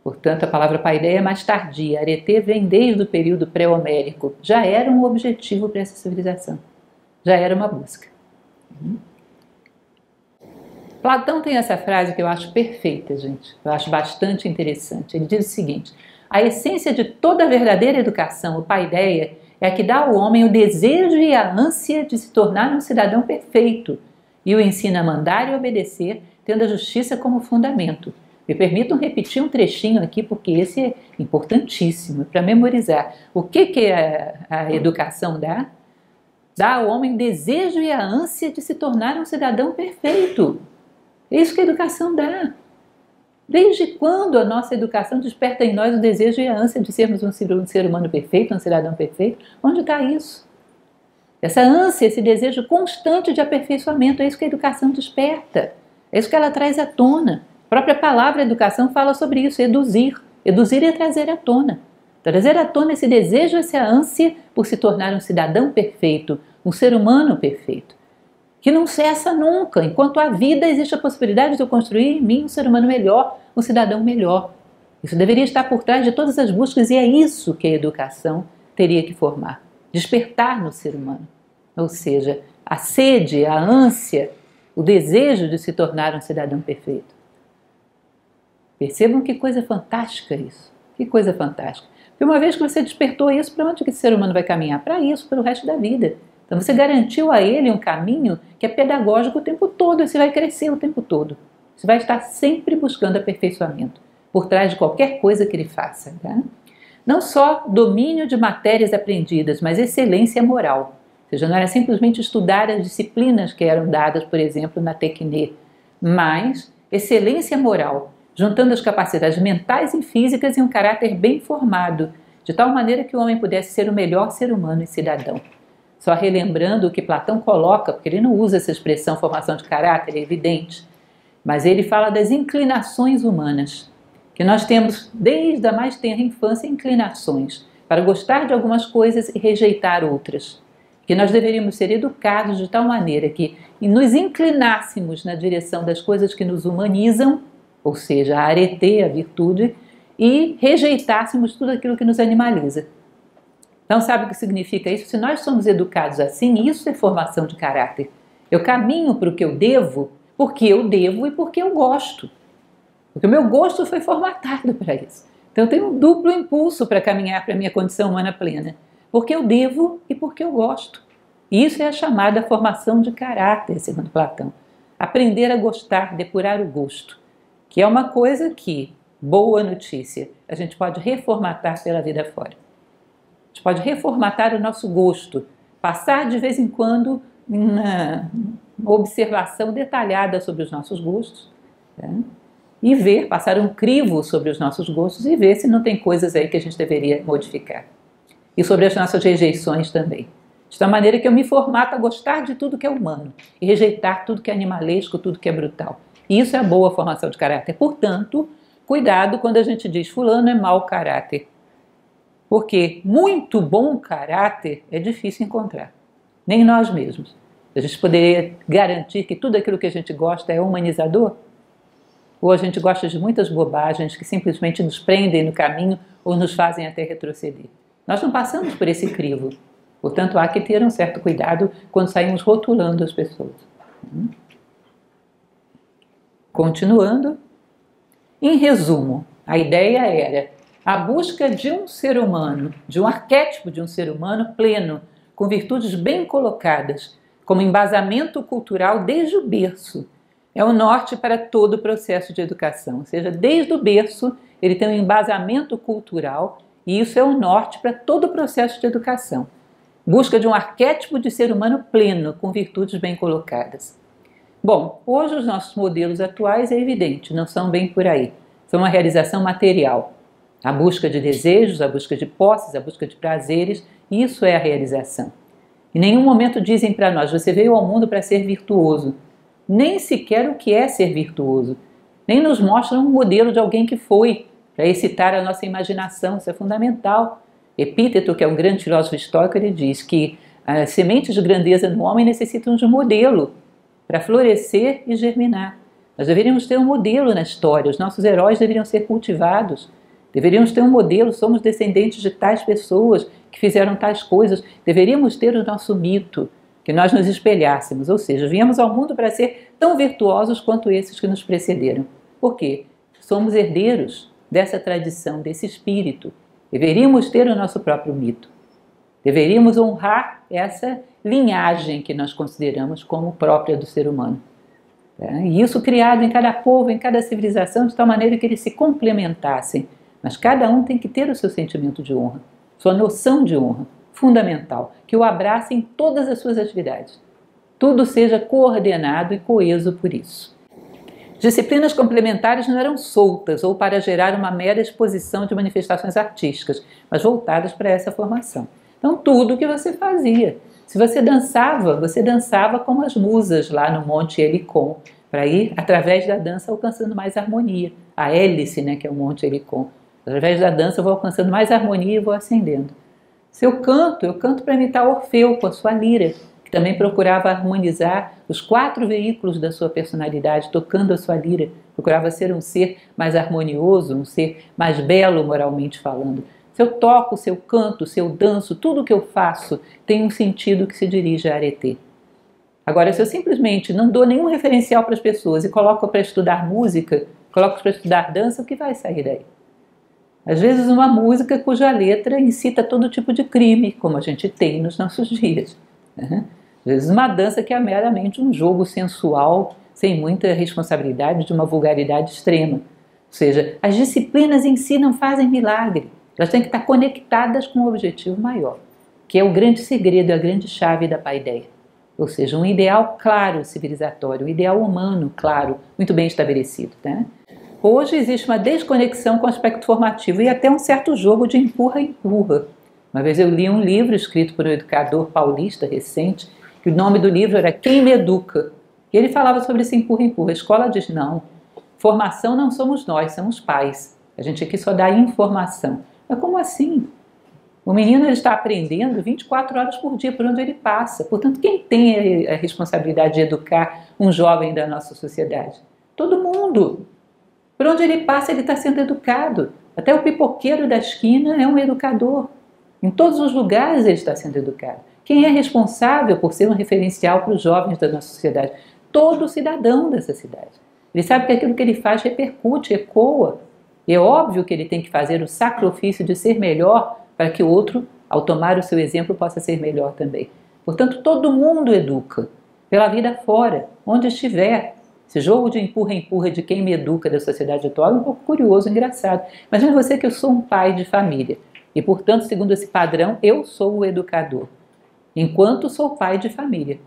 Portanto, a palavra paideia é mais tardia. Arete vem desde o período pré-homérico. Já era um objetivo para essa civilização. Já era uma busca. Platão tem essa frase que eu acho perfeita, gente. Eu acho bastante interessante. Ele diz o seguinte: a essência de toda verdadeira educação, o paideia, é a que dá ao homem o desejo e a ânsia de se tornar um cidadão perfeito e o ensina a mandar e obedecer, tendo a justiça como fundamento. Me permitam repetir um trechinho aqui, porque esse é importantíssimo, para memorizar. O que a educação dá? Dá ao homem o desejo e a ânsia de se tornar um cidadão perfeito. É isso que a educação dá. Desde quando a nossa educação desperta em nós o desejo e a ânsia de sermos um ser humano perfeito, um cidadão perfeito? Onde está isso? Essa ânsia, esse desejo constante de aperfeiçoamento, é isso que a educação desperta. É isso que ela traz à tona. A própria palavra educação fala sobre isso, eduzir. Eduzir é trazer à tona. Trazer à tona esse desejo, essa ânsia por se tornar um cidadão perfeito, um ser humano perfeito, que não cessa nunca. Enquanto há vida, existe a possibilidade de eu construir em mim um ser humano melhor, um cidadão melhor. Isso deveria estar por trás de todas as buscas e é isso que a educação teria que formar. Despertar no ser humano. Ou seja, a sede, a ânsia, o desejo de se tornar um cidadão perfeito. Percebam que coisa fantástica isso. Que coisa fantástica. Porque uma vez que você despertou isso, para onde que esse ser humano vai caminhar? Para isso, para o resto da vida. Então você garantiu a ele um caminho que é pedagógico o tempo todo, e você vai crescer o tempo todo. Você vai estar sempre buscando aperfeiçoamento, por trás de qualquer coisa que ele faça. Tá? Não só domínio de matérias aprendidas, mas excelência moral. Ou seja, não era simplesmente estudar as disciplinas que eram dadas, por exemplo, na Tecnê, mas excelência moral, juntando as capacidades mentais e físicas e um caráter bem formado, de tal maneira que o homem pudesse ser o melhor ser humano e cidadão. Só relembrando o que Platão coloca, porque ele não usa essa expressão formação de caráter, é evidente, mas ele fala das inclinações humanas, que nós temos desde a mais tenra infância inclinações para gostar de algumas coisas e rejeitar outras, que nós deveríamos ser educados de tal maneira que nos inclinássemos na direção das coisas que nos humanizam, ou seja, a arete, a virtude, e rejeitássemos tudo aquilo que nos animaliza. Então, sabe o que significa isso? Se nós somos educados assim, isso é formação de caráter. Eu caminho para o que eu devo, porque eu devo e porque eu gosto. Porque o meu gosto foi formatado para isso. Então, eu tenho um duplo impulso para caminhar para a minha condição humana plena. Porque eu devo e porque eu gosto. E isso é a chamada formação de caráter, segundo Platão. Aprender a gostar, depurar o gosto. Que é uma coisa que, boa notícia, a gente pode reformatar pela vida fora. A gente pode reformatar o nosso gosto, passar de vez em quando uma observação detalhada sobre os nossos gostos, né? E ver, passar um crivo sobre os nossos gostos e ver se não tem coisas aí que a gente deveria modificar. E sobre as nossas rejeições também. De tal maneira que eu me formato a gostar de tudo que é humano e rejeitar tudo que é animalesco, tudo que é brutal. E isso é a boa formação de caráter. Portanto, cuidado quando a gente diz fulano é mau caráter. Porque muito bom caráter é difícil encontrar. Nem nós mesmos. A gente poderia garantir que tudo aquilo que a gente gosta é humanizador? Ou a gente gosta de muitas bobagens que simplesmente nos prendem no caminho ou nos fazem até retroceder? Nós não passamos por esse crivo. Portanto, há que ter um certo cuidado quando saímos rotulando as pessoas. Continuando. Em resumo, a ideia era a busca de um ser humano, de um arquétipo de um ser humano pleno, com virtudes bem colocadas, como embasamento cultural desde o berço. É o norte para todo o processo de educação, ou seja, desde o berço ele tem um embasamento cultural e isso é o norte para todo o processo de educação. Busca de um arquétipo de ser humano pleno, com virtudes bem colocadas. Bom, hoje os nossos modelos atuais é evidente, não são bem por aí. São uma realização material. A busca de desejos, a busca de posses, a busca de prazeres, isso é a realização. Em nenhum momento dizem para nós, você veio ao mundo para ser virtuoso. Nem sequer o que é ser virtuoso. Nem nos mostram um modelo de alguém que foi, para excitar a nossa imaginação, isso é fundamental. Epíteto, que é um grande filósofo estoico, ele diz que as sementes de grandeza no homem necessitam de um modelo para florescer e germinar. Nós deveríamos ter um modelo na história, os nossos heróis deveriam ser cultivados, deveríamos ter um modelo, somos descendentes de tais pessoas que fizeram tais coisas, deveríamos ter o nosso mito, que nós nos espelhássemos, ou seja, viemos ao mundo para ser tão virtuosos quanto esses que nos precederam. Por quê? Somos herdeiros dessa tradição, desse espírito. Deveríamos ter o nosso próprio mito. Deveríamos honrar essa linhagem que nós consideramos como própria do ser humano. E isso criado em cada povo, em cada civilização, de tal maneira que eles se complementassem. Mas cada um tem que ter o seu sentimento de honra, sua noção de honra, fundamental, que o abrace em todas as suas atividades. Tudo seja coordenado e coeso por isso. Disciplinas complementares não eram soltas ou para gerar uma mera exposição de manifestações artísticas, mas voltadas para essa formação. Então, tudo o que você fazia. Se você dançava como as musas lá no Monte Helicon, para ir, através da dança, alcançando mais harmonia. A hélice, né, que é o Monte Helicon. Através da dança eu vou alcançando mais harmonia e vou ascendendo. Se eu canto para imitar Orfeu com a sua lira, que também procurava harmonizar os 4 veículos da sua personalidade, tocando a sua lira. Procurava ser um ser mais harmonioso, um ser mais belo moralmente falando. Se eu toco, se eu canto, se eu danço, tudo que eu faço tem um sentido que se dirige a Aretê. Agora, se eu simplesmente não dou nenhum referencial para as pessoas e coloco para estudar música, coloco para estudar dança, o que vai sair daí? Às vezes uma música cuja letra incita todo tipo de crime, como a gente tem nos nossos dias. Às vezes uma dança que é meramente um jogo sensual, sem muita responsabilidade, de uma vulgaridade extrema. Ou seja, as disciplinas em si não fazem milagre. Elas têm que estar conectadas com um objetivo maior, que é o grande segredo, a grande chave da paideia. Ou seja, um ideal claro civilizatório, um ideal humano claro, muito bem estabelecido. Né? Hoje existe uma desconexão com o aspecto formativo e até um certo jogo de empurra-empurra. Uma vez eu li um livro escrito por um educador paulista recente, que o nome do livro era Quem Me Educa? E ele falava sobre esse empurra-empurra. A escola diz, não, formação não somos nós, são os pais. A gente aqui só dá informação. Mas como assim? O menino ele está aprendendo 24 horas por dia por onde ele passa. Portanto, quem tem a responsabilidade de educar um jovem da nossa sociedade? Todo mundo. Por onde ele passa, ele está sendo educado. Até o pipoqueiro da esquina é um educador. Em todos os lugares ele está sendo educado. Quem é responsável por ser um referencial para os jovens da nossa sociedade? Todo cidadão dessa cidade. Ele sabe que aquilo que ele faz repercute, ecoa. E é óbvio que ele tem que fazer o sacrifício de ser melhor para que o outro, ao tomar o seu exemplo, possa ser melhor também. Portanto, todo mundo educa, pela vida fora, onde estiver. Esse jogo de empurra-empurra de quem me educa da sociedade atual é um pouco curioso, engraçado. Imagina você que eu sou um pai de família e, portanto, segundo esse padrão, eu sou o educador, enquanto sou pai de família.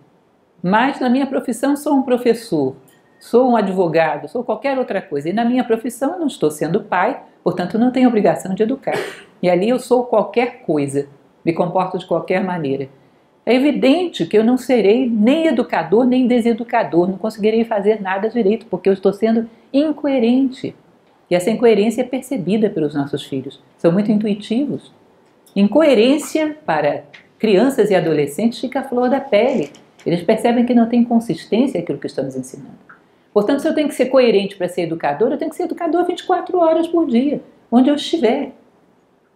Mas na minha profissão sou um professor, sou um advogado, sou qualquer outra coisa. E na minha profissão eu não estou sendo pai, portanto não tenho obrigação de educar. E ali eu sou qualquer coisa, me comporto de qualquer maneira. É evidente que eu não serei nem educador nem deseducador, não conseguirei fazer nada direito, porque eu estou sendo incoerente. E essa incoerência é percebida pelos nossos filhos, são muito intuitivos. Incoerência para crianças e adolescentes fica à flor da pele. Eles percebem que não tem consistência aquilo que estamos ensinando. Portanto, se eu tenho que ser coerente para ser educador, eu tenho que ser educador 24 horas por dia, onde eu estiver.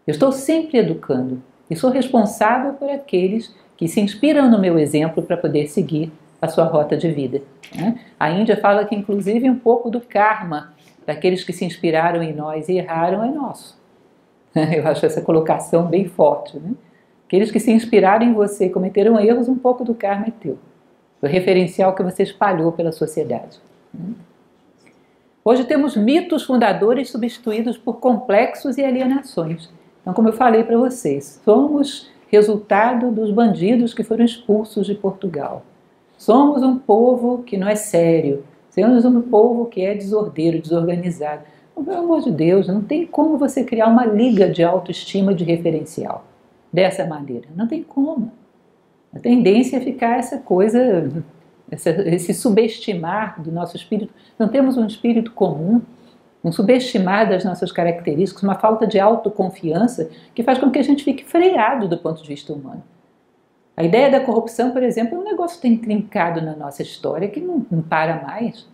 Eu estou sempre educando. E sou responsável por aqueles que se inspiram no meu exemplo para poder seguir a sua rota de vida. A Índia fala que, inclusive, um pouco do karma daqueles que se inspiraram em nós e erraram é nosso. Eu acho essa colocação bem forte. Aqueles que se inspiraram em você e cometeram erros, um pouco do karma é teu. O referencial que você espalhou pela sociedade. Hoje temos mitos fundadores substituídos por complexos e alienações. Então, como eu falei para vocês, somos resultado dos bandidos que foram expulsos de Portugal. Somos um povo que não é sério. Somos um povo que é desordeiro, desorganizado. Pelo amor de Deus, não tem como você criar uma liga de autoestima de referencial dessa maneira. Não tem como. A tendência é ficar essa coisa, esse subestimar do nosso espírito. Não temos um espírito comum, um subestimar das nossas características, uma falta de autoconfiança que faz com que a gente fique freado do ponto de vista humano. A ideia da corrupção, por exemplo, é um negócio que tem trincado na nossa história que não para mais.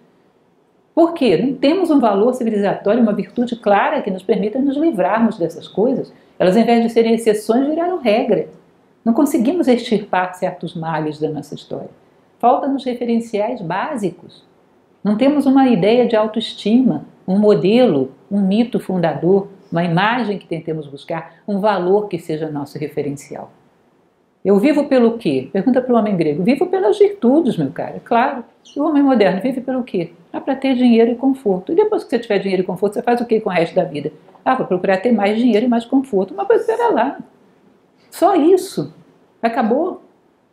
Por quê? Não temos um valor civilizatório, uma virtude clara que nos permita nos livrarmos dessas coisas. Elas, ao invés de serem exceções, viraram regra. Não conseguimos extirpar certos males da nossa história. Faltam-nos referenciais básicos. Não temos uma ideia de autoestima, um modelo, um mito fundador, uma imagem que tentemos buscar, um valor que seja nosso referencial. Eu vivo pelo quê? Pergunta para o homem grego. Vivo pelas virtudes, meu cara, claro. O homem moderno vive pelo quê? Para ter dinheiro e conforto. E depois que você tiver dinheiro e conforto, você faz o quê com o resto da vida? Vou procurar ter mais dinheiro e mais conforto. Mas espera lá. Só isso. Acabou.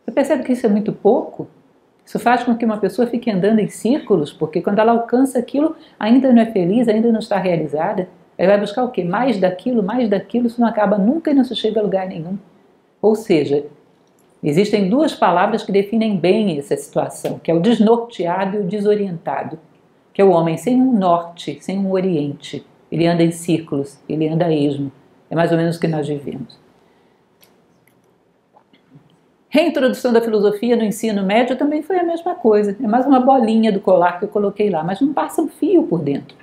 Você percebe que isso é muito pouco? Isso faz com que uma pessoa fique andando em círculos, porque quando ela alcança aquilo, ainda não é feliz, ainda não está realizada. Aí vai buscar o quê? Mais daquilo, isso não acaba nunca e não se chega a lugar nenhum. Ou seja, existem duas palavras que definem bem essa situação, que é o desnorteado e o desorientado, que é o homem sem um norte, sem um oriente. Ele anda em círculos, ele anda a esmo. É mais ou menos o que nós vivemos. Reintrodução da filosofia no ensino médio também foi a mesma coisa. É mais uma bolinha do colar que eu coloquei lá, mas não passa um fio por dentro.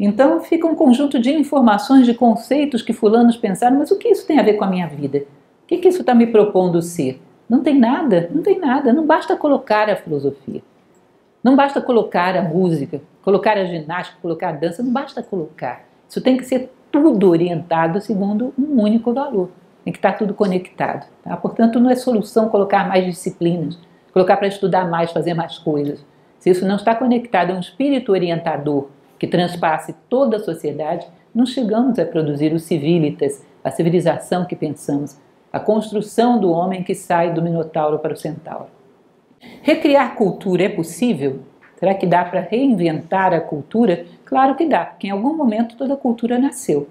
Então fica um conjunto de informações, de conceitos que fulanos pensaram, mas o que isso tem a ver com a minha vida? O que isso está me propondo ser? Não tem nada, não tem nada. Não basta colocar a filosofia. Não basta colocar a música, colocar a ginástica, colocar a dança, não basta colocar. Isso tem que ser tudo orientado segundo um único valor. Tem que estar tudo conectado. Tá? Portanto, não é solução colocar mais disciplinas, colocar para estudar mais, fazer mais coisas. Se isso não está conectado a um espírito orientador que transpasse toda a sociedade, não chegamos a produzir o civilitas, a civilização que pensamos, a construção do homem que sai do Minotauro para o Centauro. Recriar cultura é possível? Será que dá para reinventar a cultura? Claro que dá, porque em algum momento toda a cultura nasceu.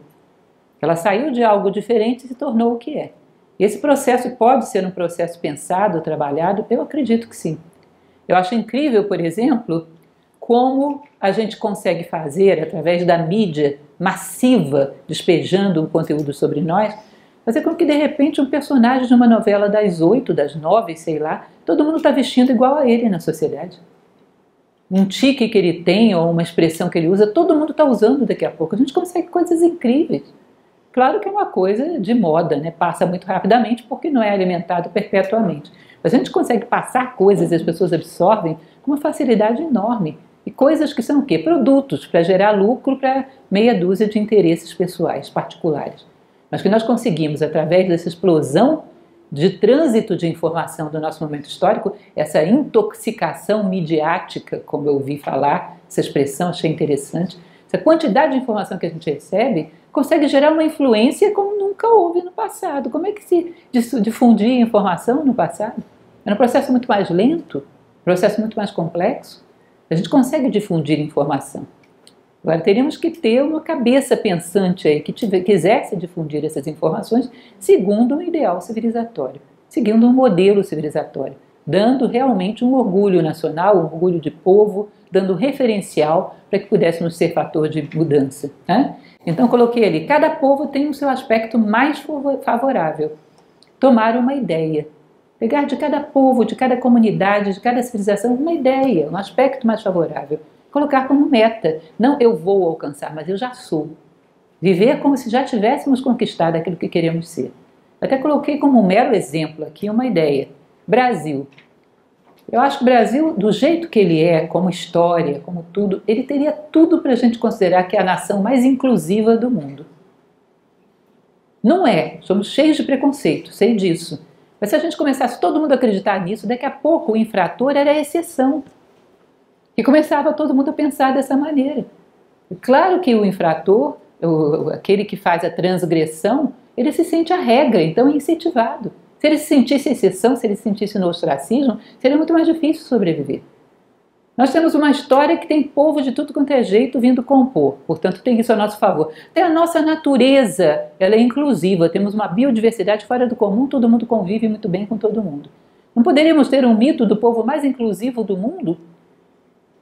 Ela saiu de algo diferente e se tornou o que é. E esse processo pode ser um processo pensado, trabalhado? Eu acredito que sim. Eu acho incrível, por exemplo, como a gente consegue fazer, através da mídia massiva, despejando um conteúdo sobre nós, fazer com que, de repente, um personagem de uma novela das 8, das 9, sei lá, todo mundo está vestindo igual a ele na sociedade. Um tique que ele tem ou uma expressão que ele usa, todo mundo está usando daqui a pouco. A gente consegue coisas incríveis. Claro que é uma coisa de moda, né? Passa muito rapidamente porque não é alimentado perpetuamente. Mas a gente consegue passar coisas e as pessoas absorvem com uma facilidade enorme. E coisas que são o quê? Produtos para gerar lucro para meia dúzia de interesses pessoais, particulares. Mas que nós conseguimos, através dessa explosão de trânsito de informação do nosso momento histórico, essa intoxicação midiática, como eu ouvi falar, essa expressão achei interessante, essa quantidade de informação que a gente recebe consegue gerar uma influência como nunca houve no passado. Como é que se difundia informação no passado? Era um processo muito mais lento, um processo muito mais complexo. A gente consegue difundir informação. Agora, teríamos que ter uma cabeça pensante aí que quisesse difundir essas informações segundo um ideal civilizatório, seguindo um modelo civilizatório, dando realmente um orgulho nacional, um orgulho de povo, dando referencial para que pudéssemos ser fator de mudança. Né? Então, coloquei ali, cada povo tem o seu aspecto mais favorável. Tomar uma ideia. Pegar de cada povo, de cada comunidade, de cada civilização, uma ideia, um aspecto mais favorável. Colocar como meta. Não eu vou alcançar, mas eu já sou. Viver como se já tivéssemos conquistado aquilo que queremos ser. Até coloquei como um mero exemplo aqui uma ideia. Brasil. Eu acho que o Brasil, do jeito que ele é, como história, como tudo, ele teria tudo para a gente considerar que é a nação mais inclusiva do mundo. Não é, somos cheios de preconceito, sei disso. Mas se a gente começasse todo mundo a acreditar nisso, daqui a pouco o infrator era a exceção. E começava todo mundo a pensar dessa maneira. Claro que o infrator, aquele que faz a transgressão, ele se sente a regra, então é incentivado. Se ele se sentisse exceção, se ele se sentisse no ostracismo, seria muito mais difícil sobreviver. Nós temos uma história que tem povo de tudo quanto é jeito vindo compor, portanto tem isso a nosso favor. Até a nossa natureza, ela é inclusiva, temos uma biodiversidade fora do comum, todo mundo convive muito bem com todo mundo. Não poderíamos ter um mito do povo mais inclusivo do mundo,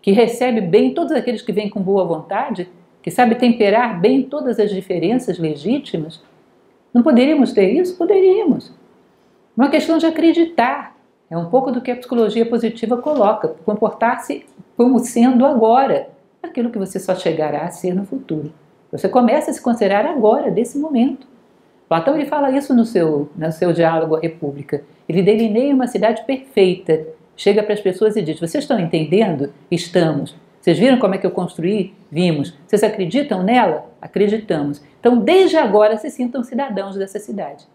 que recebe bem todos aqueles que vêm com boa vontade, que sabe temperar bem todas as diferenças legítimas? Não poderíamos ter isso? Poderíamos. Uma questão de acreditar. É um pouco do que a psicologia positiva coloca, comportar-se como sendo agora, aquilo que você só chegará a ser no futuro. Você começa a se considerar agora, desse momento. Platão ele fala isso no seu diálogo à República. Ele delineia uma cidade perfeita, chega para as pessoas e diz: vocês estão entendendo? Estamos. Vocês viram como é que eu construí? Vimos. Vocês acreditam nela? Acreditamos. Então, desde agora, se sintam cidadãos dessa cidade.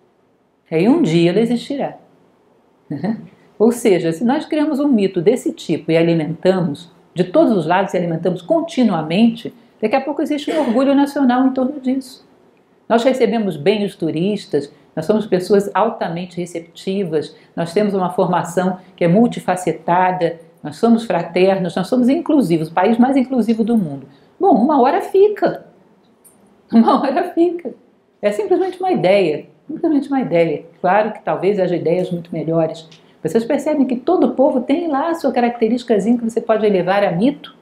Aí um dia ela existirá. Ou seja, se nós criamos um mito desse tipo e alimentamos, de todos os lados e alimentamos continuamente, daqui a pouco existe um orgulho nacional em torno disso. Nós recebemos bem os turistas, nós somos pessoas altamente receptivas, nós temos uma formação que é multifacetada, nós somos fraternos, nós somos inclusivos, o país mais inclusivo do mundo. Bom, uma hora fica. Uma hora fica. É simplesmente uma ideia. Simplesmente uma ideia. Claro que talvez haja ideias muito melhores. Vocês percebem que todo povo tem lá a sua característicazinha que você pode elevar a mito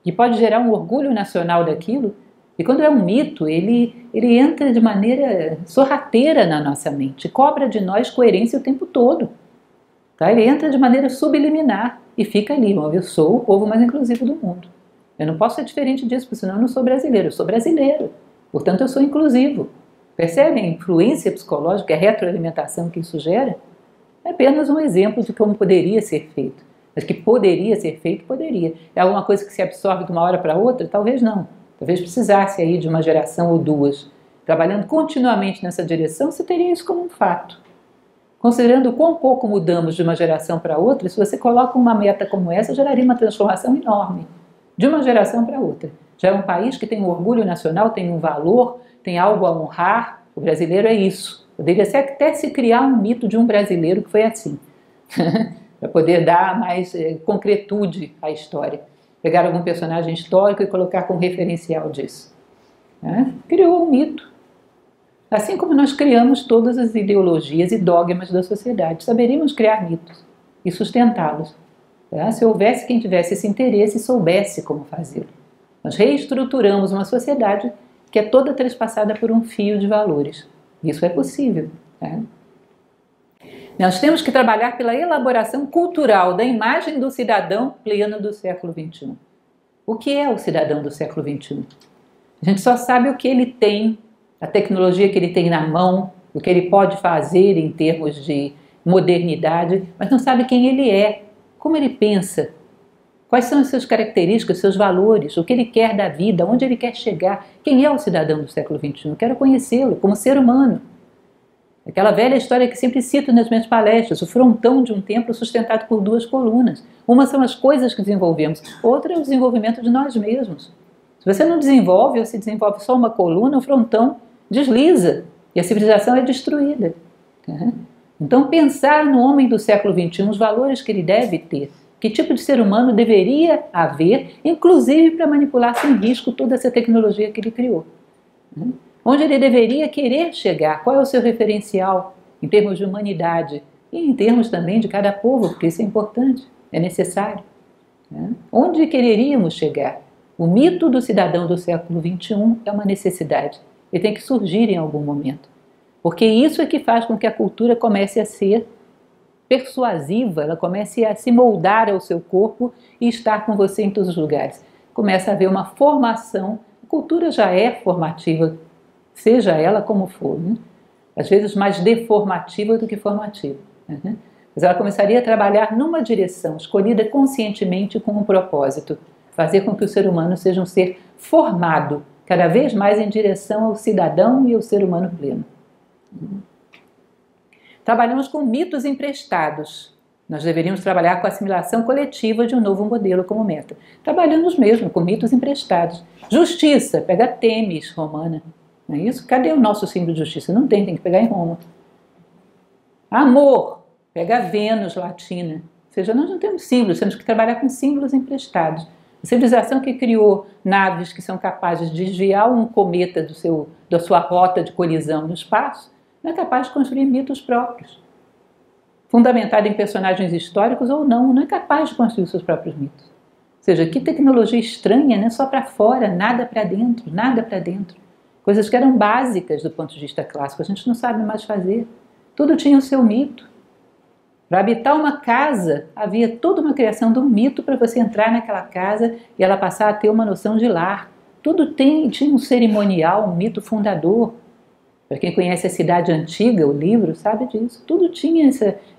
e pode gerar um orgulho nacional daquilo. E quando é um mito, ele entra de maneira sorrateira na nossa mente, cobra de nós coerência o tempo todo. Tá? Ele entra de maneira subliminar e fica ali: eu sou o povo mais inclusivo do mundo. Eu não posso ser diferente disso, porque senão eu não sou brasileiro. Eu sou brasileiro, portanto eu sou inclusivo. Percebem a influência psicológica, a retroalimentação que isso gera? É apenas um exemplo de como poderia ser feito. Mas que poderia ser feito, poderia. É alguma coisa que se absorve de uma hora para outra? Talvez não. Talvez precisasse aí de uma geração ou duas. Trabalhando continuamente nessa direção, você teria isso como um fato. Considerando o quão pouco mudamos de uma geração para outra, se você coloca uma meta como essa, geraria uma transformação enorme. De uma geração para outra. Já é um país que tem um orgulho nacional, tem um valor, tem algo a honrar. O brasileiro é isso. Poderia até se criar um mito de um brasileiro que foi assim. Para poder dar mais concretude à história. Pegar algum personagem histórico e colocar como referencial disso. Criou um mito. Assim como nós criamos todas as ideologias e dogmas da sociedade. Saberíamos criar mitos e sustentá-los. Se houvesse quem tivesse esse interesse e soubesse como fazê-lo. Nós reestruturamos uma sociedade que é toda trespassada por um fio de valores. Isso é possível. Nós temos que trabalhar pela elaboração cultural da imagem do cidadão pleno do século XXI. O que é o cidadão do século XXI? A gente só sabe o que ele tem, a tecnologia que ele tem na mão, o que ele pode fazer em termos de modernidade, mas não sabe quem ele é, como ele pensa, quais são as suas características, seus valores, o que ele quer da vida, onde ele quer chegar. Quem é o cidadão do século XXI? Eu quero conhecê-lo como ser humano. Aquela velha história que sempre cito nas minhas palestras, o frontão de um templo sustentado por duas colunas. Uma são as coisas que desenvolvemos, outra é o desenvolvimento de nós mesmos. Se você não desenvolve ou se desenvolve só uma coluna, o frontão desliza e a civilização é destruída. Então pensar no homem do século XXI, os valores que ele deve ter, que tipo de ser humano deveria haver, inclusive para manipular sem risco toda essa tecnologia que ele criou. Onde ele deveria querer chegar, qual é o seu referencial em termos de humanidade e em termos também de cada povo, porque isso é importante, é necessário. Onde quereríamos chegar? O mito do cidadão do século XXI é uma necessidade, ele tem que surgir em algum momento, porque isso é que faz com que a cultura comece a ser persuasiva, ela comece a se moldar ao seu corpo e estar com você em todos os lugares. Começa a haver uma formação, a cultura já é formativa, seja ela como for. às vezes mais deformativa do que formativa. Mas ela começaria a trabalhar numa direção, escolhida conscientemente com um propósito, fazer com que o ser humano seja um ser formado, cada vez mais em direção ao cidadão e ao ser humano pleno. Trabalhamos com mitos emprestados. Nós deveríamos trabalhar com a assimilação coletiva de um novo modelo como meta. Trabalhamos mesmo com mitos emprestados. Justiça, pega Temis, romana. Não é isso? Cadê o nosso símbolo de justiça? Não tem que pegar em Roma. Amor, pega Vênus, latina. Ou seja, nós não temos símbolos, temos que trabalhar com símbolos emprestados. A civilização que criou naves que são capazes de desviar um cometa da sua rota de colisão no espaço, não é capaz de construir mitos próprios. Fundamentado em personagens históricos ou não é capaz de construir seus próprios mitos. Ou seja, que tecnologia estranha, né? Só para fora, nada para dentro, nada para dentro. Coisas que eram básicas do ponto de vista clássico, a gente não sabe mais fazer. Tudo tinha o seu mito. Para habitar uma casa, havia toda uma criação de um mito para você entrar naquela casa e ela passar a ter uma noção de lar. Tudo tinha um cerimonial, um mito fundador. Para quem conhece a Cidade Antiga, o livro, sabe disso. Tudo tinha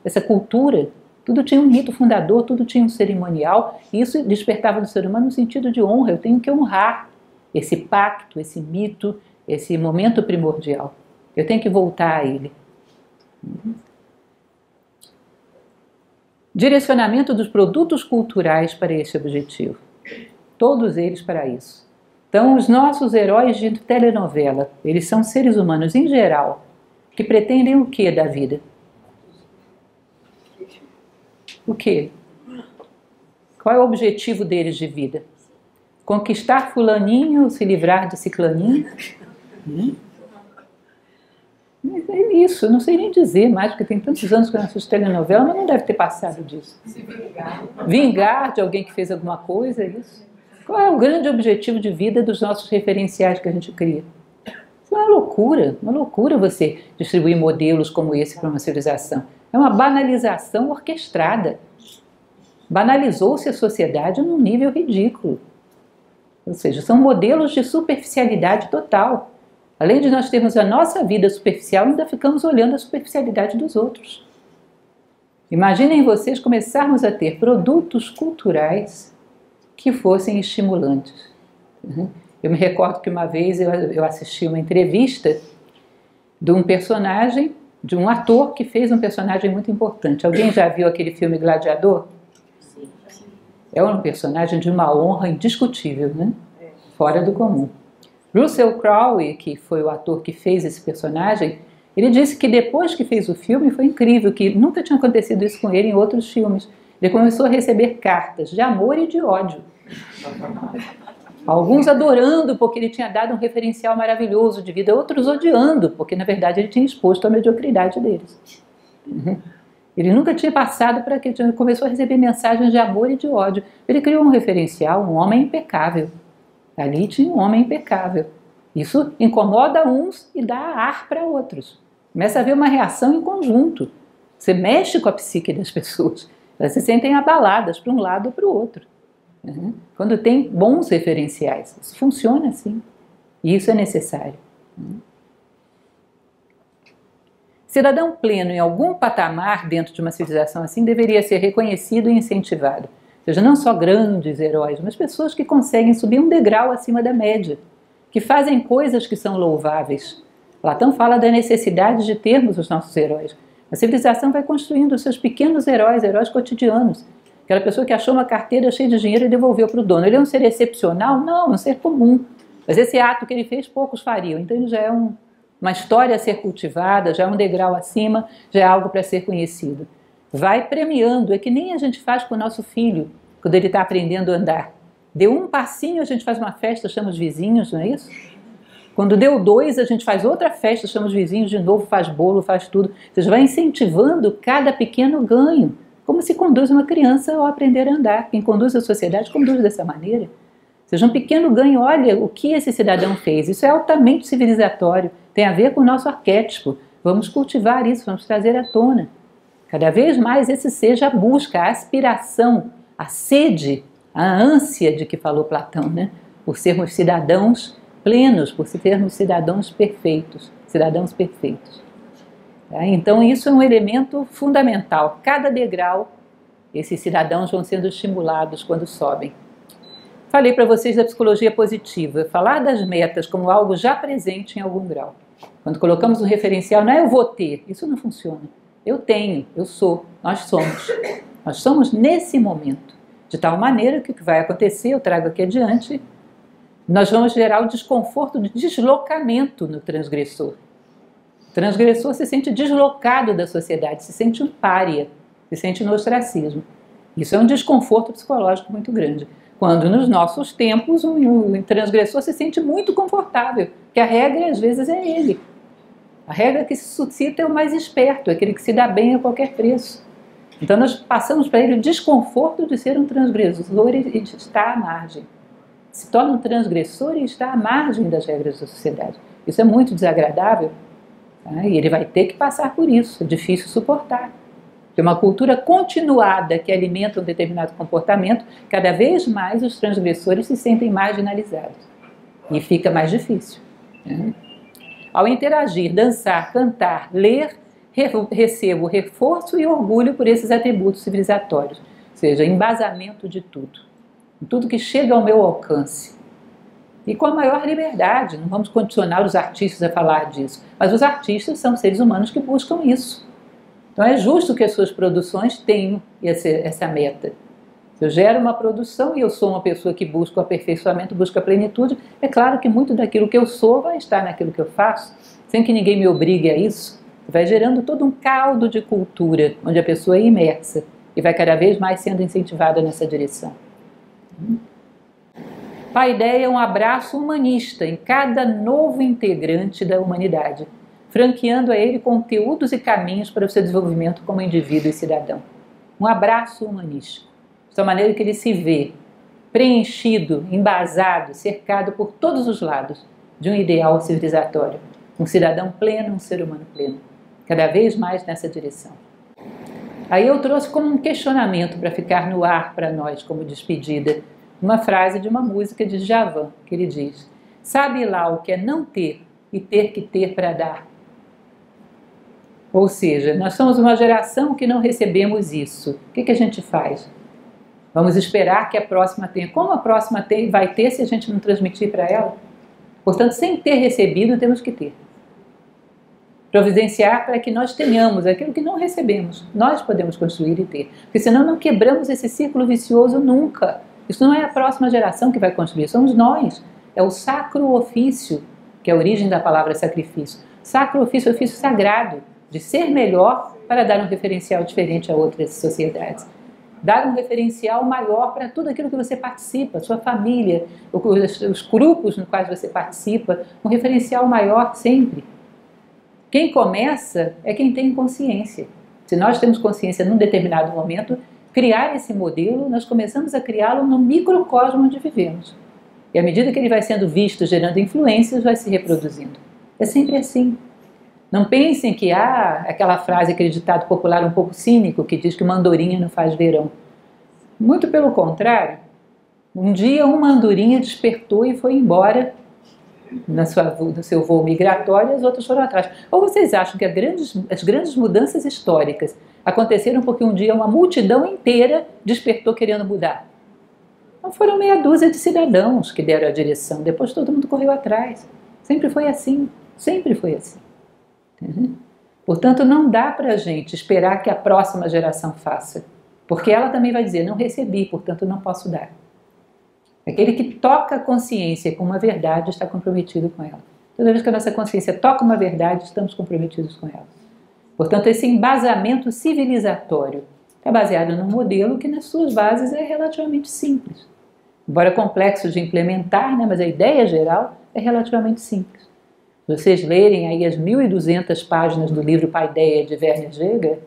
essa cultura, tudo tinha um mito fundador, tudo tinha um cerimonial. E isso despertava do ser humano um sentido de honra. Eu tenho que honrar esse pacto, esse mito, esse momento primordial. Eu tenho que voltar a ele. Direcionamento dos produtos culturais para esse objetivo. Todos eles para isso. Então, os nossos heróis de telenovela, eles são seres humanos em geral, que pretendem o que da vida? O que? Qual é o objetivo deles de vida? Conquistar fulaninho, se livrar de ciclaninho? É isso, eu não sei nem dizer mais, porque tem tantos anos que eu assisto telenovela, mas não deve ter passado disso. Vingar de alguém que fez alguma coisa, é isso? Qual é o grande objetivo de vida dos nossos referenciais que a gente cria? Isso é uma loucura você distribuir modelos como esse para uma civilização. É uma banalização orquestrada. Banalizou-se a sociedade num nível ridículo. Ou seja, são modelos de superficialidade total. Além de nós termos a nossa vida superficial, ainda ficamos olhando a superficialidade dos outros. Imaginem vocês começarmos a ter produtos culturais que fossem estimulantes. Eu me recordo que uma vez eu assisti uma entrevista de um personagem, de um ator que fez um personagem muito importante. Alguém já viu aquele filme Gladiador? Sim. É um personagem de uma honra indiscutível, né? Fora do comum. Russell Crowe, que foi o ator que fez esse personagem, ele disse que depois que fez o filme foi incrível, que nunca tinha acontecido isso com ele em outros filmes. Ele começou a receber cartas de amor e de ódio. Alguns adorando porque ele tinha dado um referencial maravilhoso de vida, outros odiando porque na verdade ele tinha exposto a mediocridade deles. Ele nunca tinha passado para que ele começou a receber mensagens de amor e de ódio. Ele criou um referencial, um homem impecável. Ali tinha um homem impecável. Isso incomoda uns e dá ar para outros. Começa a haver uma reação em conjunto. Você mexe com a psique das pessoas. Elas se sentem abaladas para um lado ou para o outro. Quando tem bons referenciais. Isso funciona assim. E isso é necessário. Cidadão pleno em algum patamar dentro de uma civilização assim deveria ser reconhecido e incentivado. Ou seja, não só grandes heróis, mas pessoas que conseguem subir um degrau acima da média, que fazem coisas que são louváveis. Platão fala da necessidade de termos os nossos heróis. A civilização vai construindo os seus pequenos heróis, heróis cotidianos. Aquela pessoa que achou uma carteira cheia de dinheiro e devolveu para o dono. Ele é um ser excepcional? Não, é um ser comum. Mas esse ato que ele fez, poucos fariam. Então ele já é uma história a ser cultivada, já é um degrau acima, já é algo para ser conhecido. Vai premiando, é que nem a gente faz com o nosso filho, quando ele está aprendendo a andar. Deu um passinho, a gente faz uma festa, chama os vizinhos, não é isso? Quando deu 2, a gente faz outra festa, chama os vizinhos de novo, faz bolo, faz tudo. Ou seja, vai incentivando cada pequeno ganho. Como se conduz uma criança ao aprender a andar. Quem conduz a sociedade conduz dessa maneira. Ou seja, um pequeno ganho, olha o que esse cidadão fez. Isso é altamente civilizatório, tem a ver com o nosso arquétipo. Vamos cultivar isso, vamos trazer à tona. Cada vez mais esse seja a busca, a aspiração, a sede, a ânsia de que falou Platão, né? Por sermos cidadãos plenos, por sermos cidadãos perfeitos. Cidadãos perfeitos. Tá? Então isso é um elemento fundamental. Cada degrau, esses cidadãos vão sendo estimulados quando sobem. Falei para vocês da psicologia positiva, falar das metas como algo já presente em algum grau. Quando colocamos um referencial, não é eu vou ter, isso não funciona. Eu tenho, eu sou, nós somos. Nós somos nesse momento. De tal maneira que o que vai acontecer, eu trago aqui adiante, nós vamos gerar o desconforto de deslocamento no transgressor. O transgressor se sente deslocado da sociedade, se sente um pária, se sente no ostracismo. Isso é um desconforto psicológico muito grande. Quando nos nossos tempos o transgressor se sente muito confortável, que a regra às vezes é ele. A regra que se suscita é o mais esperto, é aquele que se dá bem a qualquer preço. Então nós passamos para ele o desconforto de ser um transgressor e de estar à margem. Se torna um transgressor e está à margem das regras da sociedade. Isso é muito desagradável, tá? E ele vai ter que passar por isso, é difícil suportar. Porque uma cultura continuada que alimenta um determinado comportamento, cada vez mais os transgressores se sentem marginalizados. E fica mais difícil. Né? Ao interagir, dançar, cantar, ler, recebo reforço e orgulho por esses atributos civilizatórios. Ou seja, embasamento de tudo. Tudo que chega ao meu alcance. E com a maior liberdade, não vamos condicionar os artistas a falar disso, mas os artistas são seres humanos que buscam isso. Então é justo que as suas produções tenham essa meta. Se eu gero uma produção e eu sou uma pessoa que busca o aperfeiçoamento, busca a plenitude, é claro que muito daquilo que eu sou vai estar naquilo que eu faço, sem que ninguém me obrigue a isso. Vai gerando todo um caldo de cultura, onde a pessoa é imersa e vai cada vez mais sendo incentivada nessa direção. Paideia é um abraço humanista em cada novo integrante da humanidade, franqueando a ele conteúdos e caminhos para o seu desenvolvimento como indivíduo e cidadão. Um abraço humanístico, de maneira que ele se vê preenchido, embasado, cercado por todos os lados de um ideal civilizatório. Um cidadão pleno, um ser humano pleno. Cada vez mais nessa direção. Aí eu trouxe como um questionamento para ficar no ar para nós, como despedida, uma frase de uma música de Djavan, que ele diz: sabe lá o que é não ter e ter que ter para dar. Ou seja, nós somos uma geração que não recebemos isso. O que a gente faz? Vamos esperar que a próxima tenha. Como a próxima vai ter se a gente não transmitir para ela? Portanto, sem ter recebido, temos que ter. Providenciar para que nós tenhamos aquilo que não recebemos. Nós podemos construir e ter. Porque senão não quebramos esse círculo vicioso nunca. Isso não é a próxima geração que vai construir, somos nós. É o sacro ofício, que é a origem da palavra sacrifício. Sacro ofício, ofício sagrado, de ser melhor para dar um referencial diferente a outras sociedades. Dar um referencial maior para tudo aquilo que você participa, sua família, os grupos nos quais você participa, um referencial maior sempre. Quem começa é quem tem consciência. Se nós temos consciência num determinado momento, criar esse modelo, nós começamos a criá-lo no microcosmo onde vivemos. E à medida que ele vai sendo visto, gerando influências, vai se reproduzindo. É sempre assim. Não pensem que há aquela frase, aquele ditado popular um pouco cínico, que diz que uma andorinha não faz verão. Muito pelo contrário. Um dia uma andorinha despertou e foi embora no seu voo migratório, e as outras foram atrás. Ou vocês acham que as grandes mudanças históricas aconteceram porque um dia uma multidão inteira despertou querendo mudar? Não foram meia dúzia de cidadãos que deram a direção, depois todo mundo correu atrás. Sempre foi assim, sempre foi assim. Uhum. Portanto, não dá para a gente esperar que a próxima geração faça, porque ela também vai dizer, não recebi, portanto não posso dar. Aquele que toca a consciência com uma verdade está comprometido com ela. Toda vez que a nossa consciência toca uma verdade, estamos comprometidos com ela. Portanto, esse embasamento civilizatório é baseado num modelo que nas suas bases é relativamente simples. Embora complexo de implementar, né, mas a ideia geral é relativamente simples. Se vocês lerem aí as 1.200 páginas do livro Paideia de Werner Jaeger,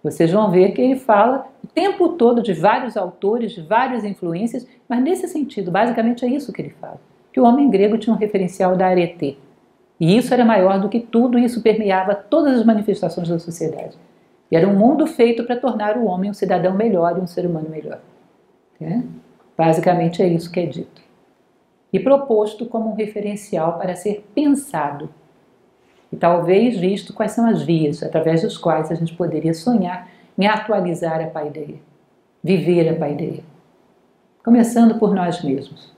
vocês vão ver que ele fala o tempo todo de vários autores, de várias influências, mas nesse sentido, basicamente é isso que ele fala. Que o homem grego tinha um referencial da arete. E isso era maior do que tudo, e isso permeava todas as manifestações da sociedade. E era um mundo feito para tornar o homem um cidadão melhor e um ser humano melhor. É? Basicamente é isso que é dito. E proposto como um referencial para ser pensado. e talvez visto quais são as vias através das quais a gente poderia sonhar em atualizar a paideia, viver a paideia. Começando por nós mesmos,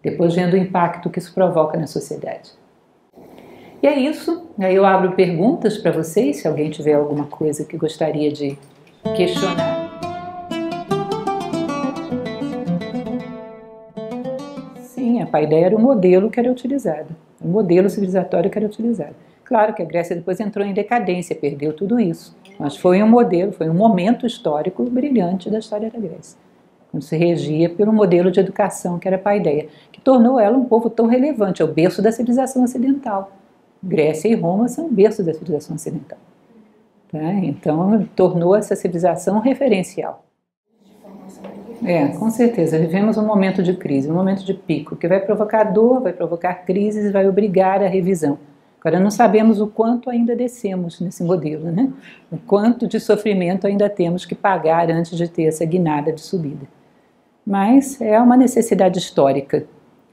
depois vendo o impacto que isso provoca na sociedade. E é isso, aí eu abro perguntas para vocês, se alguém tiver alguma coisa que gostaria de questionar. Sim, a paideia era o modelo que era utilizado, o modelo civilizatório que era utilizado. Claro que a Grécia depois entrou em decadência, perdeu tudo isso, mas foi um modelo, foi um momento histórico brilhante da história da Grécia, quando se regia pelo modelo de educação que era a paideia, que tornou ela um povo tão relevante, é o berço da civilização ocidental. Grécia e Roma são o berço da civilização ocidental. Tá? Então, tornou essa civilização referencial. Com certeza, vivemos um momento de crise, um momento de pico, que vai provocar dor, vai provocar crises, vai obrigar a revisão. Agora, não sabemos o quanto ainda descemos nesse modelo, né? O quanto de sofrimento ainda temos que pagar antes de ter essa guinada de subida. Mas é uma necessidade histórica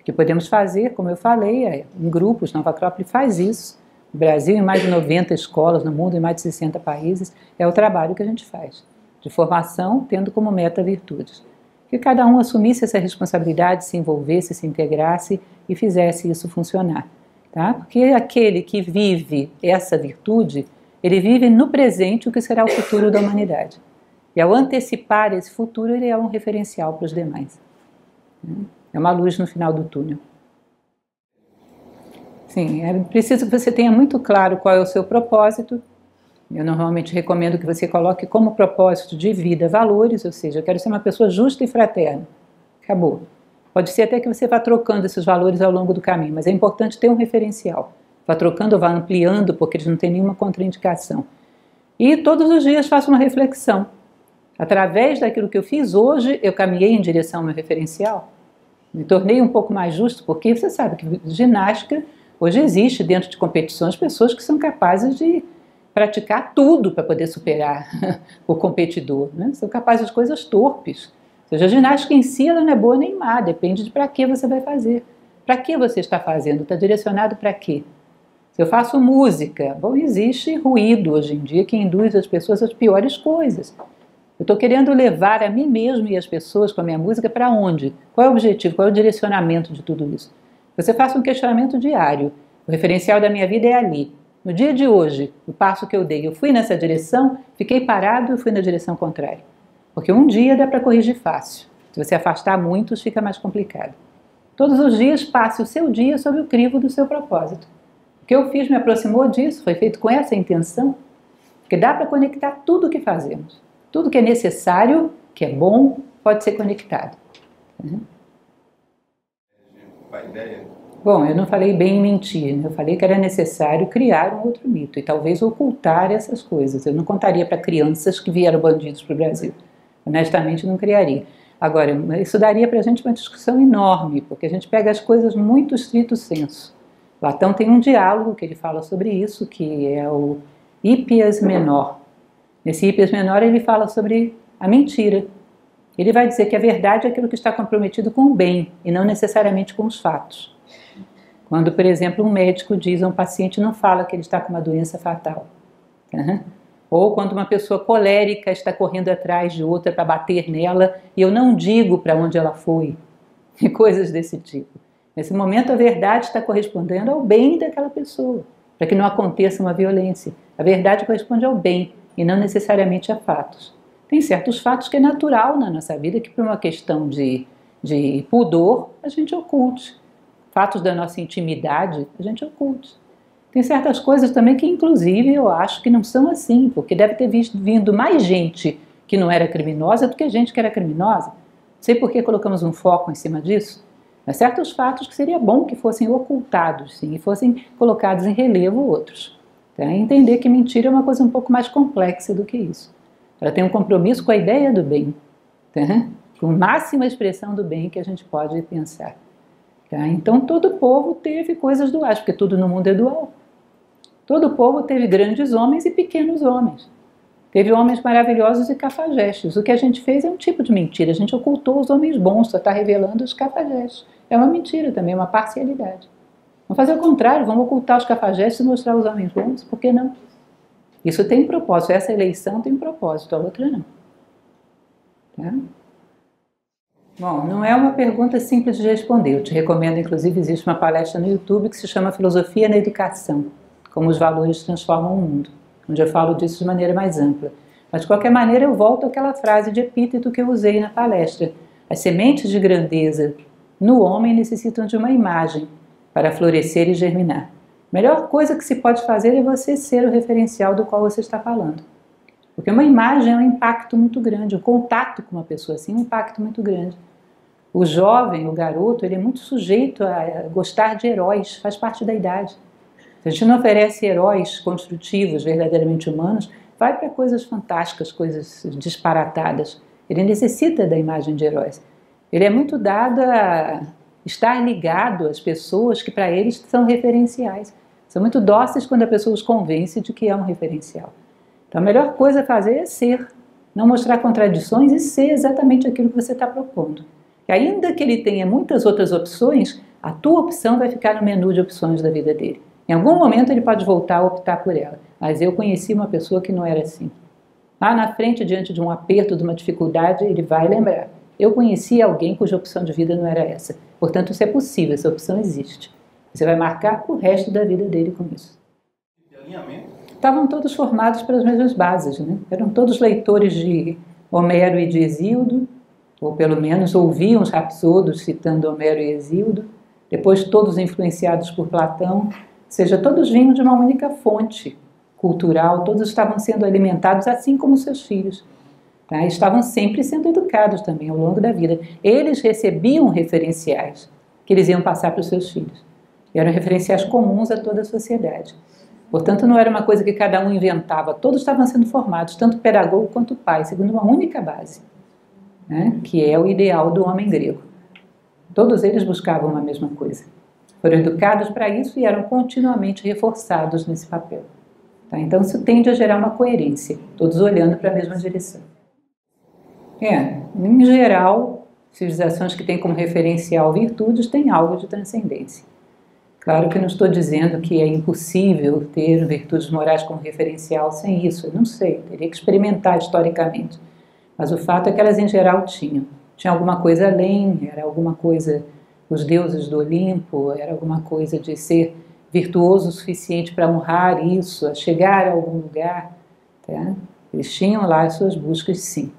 que podemos fazer, como eu falei, em grupos. Nova Acrópole faz isso. O Brasil, em mais de 90 escolas no mundo, em mais de 60 países, é o trabalho que a gente faz, de formação, tendo como meta virtudes. Que cada um assumisse essa responsabilidade, se envolvesse, se integrasse e fizesse isso funcionar. Tá? Porque aquele que vive essa virtude, ele vive no presente o que será o futuro da humanidade. E ao antecipar esse futuro, ele é um referencial para os demais. É uma luz no final do túnel. Sim, é preciso que você tenha muito claro qual é o seu propósito. Eu normalmente recomendo que você coloque como propósito de vida valores, ou seja, eu quero ser uma pessoa justa e fraterna. Acabou. Pode ser até que você vá trocando esses valores ao longo do caminho, mas é importante ter um referencial. Vá trocando ou vá ampliando, porque eles não têm nenhuma contraindicação. E todos os dias faça uma reflexão. Através daquilo que eu fiz hoje, eu caminhei em direção ao meu referencial. Me tornei um pouco mais justo, porque você sabe que ginástica, hoje existe dentro de competições pessoas que são capazes de praticar tudo para poder superar o competidor, né? São capazes de coisas torpes. Ou seja, a ginástica em si ela não é boa nem má, depende de para que você vai fazer. Para que você está fazendo? Está direcionado para quê? Se eu faço música, bom, existe ruído hoje em dia que induz as pessoas às piores coisas. Eu estou querendo levar a mim mesmo e as pessoas com a minha música para onde? Qual é o objetivo? Qual é o direcionamento de tudo isso? Você faça um questionamento diário. O referencial da minha vida é ali. No dia de hoje, o passo que eu dei, eu fui nessa direção, fiquei parado e fui na direção contrária. Porque um dia dá para corrigir fácil. Se você afastar muitos, fica mais complicado. Todos os dias, passe o seu dia sob o crivo do seu propósito. O que eu fiz me aproximou disso, foi feito com essa intenção, porque dá para conectar tudo o que fazemos. Tudo que é necessário, que é bom, pode ser conectado. Bom, eu não falei bem em mentir, né? Eu falei que era necessário criar um outro mito e talvez ocultar essas coisas. Eu não contaria para crianças que vieram bandidos para o Brasil. Honestamente, não criaria. Agora, isso daria para a gente uma discussão enorme, porque a gente pega as coisas muito estrito sensu. Platão tem um diálogo que ele fala sobre isso, que é o Hípias Menor. Nesse Hípias Menor ele fala sobre a mentira. Ele vai dizer que a verdade é aquilo que está comprometido com o bem e não necessariamente com os fatos. Quando, por exemplo, um médico diz a um paciente, não fala que ele está com uma doença fatal. Ou quando uma pessoa colérica está correndo atrás de outra para bater nela e eu não digo para onde ela foi. E coisas desse tipo. Nesse momento a verdade está correspondendo ao bem daquela pessoa, para que não aconteça uma violência. A verdade corresponde ao bem e não necessariamente a fatos. Tem certos fatos que é natural na nossa vida que por uma questão de pudor a gente oculte. Fatos da nossa intimidade a gente oculte. Tem certas coisas também que inclusive eu acho que não são assim, porque deve ter vindo mais gente que não era criminosa do que gente que era criminosa. Não sei por que colocamos um foco em cima disso. Mas certos fatos que seria bom que fossem ocultados, sim, e fossem colocados em relevo outros. Tá? Entender que mentira é uma coisa um pouco mais complexa do que isso. Ela tem um compromisso com a ideia do bem, tá? Com máxima expressão do bem que a gente pode pensar. Tá? Então todo povo teve coisas duais, porque tudo no mundo é dual. Todo povo teve grandes homens e pequenos homens. Teve homens maravilhosos e cafajestes. O que a gente fez é um tipo de mentira. A gente ocultou os homens bons, só está revelando os cafajestes. É uma mentira também, uma parcialidade. Vamos fazer o contrário, vamos ocultar os cafajestes e mostrar os homens bons, por que não? Isso tem propósito, essa eleição tem propósito, a outra não. Tá? Bom, não é uma pergunta simples de responder. Eu te recomendo, inclusive, existe uma palestra no YouTube que se chama Filosofia na Educação, como os valores transformam o mundo, onde eu falo disso de maneira mais ampla. Mas, de qualquer maneira, eu volto àquela frase de epíteto que eu usei na palestra. As sementes de grandeza no homem necessitam de uma imagem para florescer e germinar. A melhor coisa que se pode fazer é você ser o referencial do qual você está falando. Porque uma imagem é um impacto muito grande, o contato com uma pessoa assim é um impacto muito grande. O jovem, o garoto, ele é muito sujeito a gostar de heróis, faz parte da idade. Se a gente não oferece heróis construtivos, verdadeiramente humanos, vai para coisas fantásticas, coisas disparatadas. Ele necessita da imagem de heróis. Ele é muito dado a estar ligado às pessoas que para eles são referenciais. São muito dóceis quando a pessoa os convence de que é um referencial. Então a melhor coisa a fazer é ser, não mostrar contradições e ser exatamente aquilo que você está propondo. E ainda que ele tenha muitas outras opções, a tua opção vai ficar no menu de opções da vida dele. Em algum momento ele pode voltar a optar por ela, mas eu conheci uma pessoa que não era assim. Lá na frente, diante de um aperto, de uma dificuldade, ele vai lembrar. Eu conheci alguém cuja opção de vida não era essa. Portanto, isso é possível, essa opção existe. Você vai marcar o resto da vida dele com isso. De alinhamento? Estavam todos formados pelas mesmas bases, né? Eram todos leitores de Homero e de Hesíodo, ou pelo menos ouviam os rapsodos citando Homero e Hesíodo, depois todos influenciados por Platão, ou seja, todos vinham de uma única fonte cultural, todos estavam sendo alimentados assim como seus filhos. Tá? Estavam sempre sendo educados também ao longo da vida. Eles recebiam referenciais que eles iam passar para os seus filhos. E eram referenciais comuns a toda a sociedade. Portanto, não era uma coisa que cada um inventava. Todos estavam sendo formados, tanto o pedagogo quanto o pai, segundo uma única base, né? Que é o ideal do homem grego. Todos eles buscavam uma mesma coisa. Foram educados para isso e eram continuamente reforçados nesse papel. Tá? Então, isso tende a gerar uma coerência, todos olhando para a mesma direção. Em geral, civilizações que têm como referencial virtudes têm algo de transcendência. Claro que eu não estou dizendo que é impossível ter virtudes morais como referencial sem isso, eu não sei, teria que experimentar historicamente. Mas o fato é que elas em geral tinham. Tinha alguma coisa além, era alguma coisa, os deuses do Olimpo, era alguma coisa de ser virtuoso o suficiente para honrar isso, a chegar a algum lugar. Tá? Eles tinham lá as suas buscas, sim.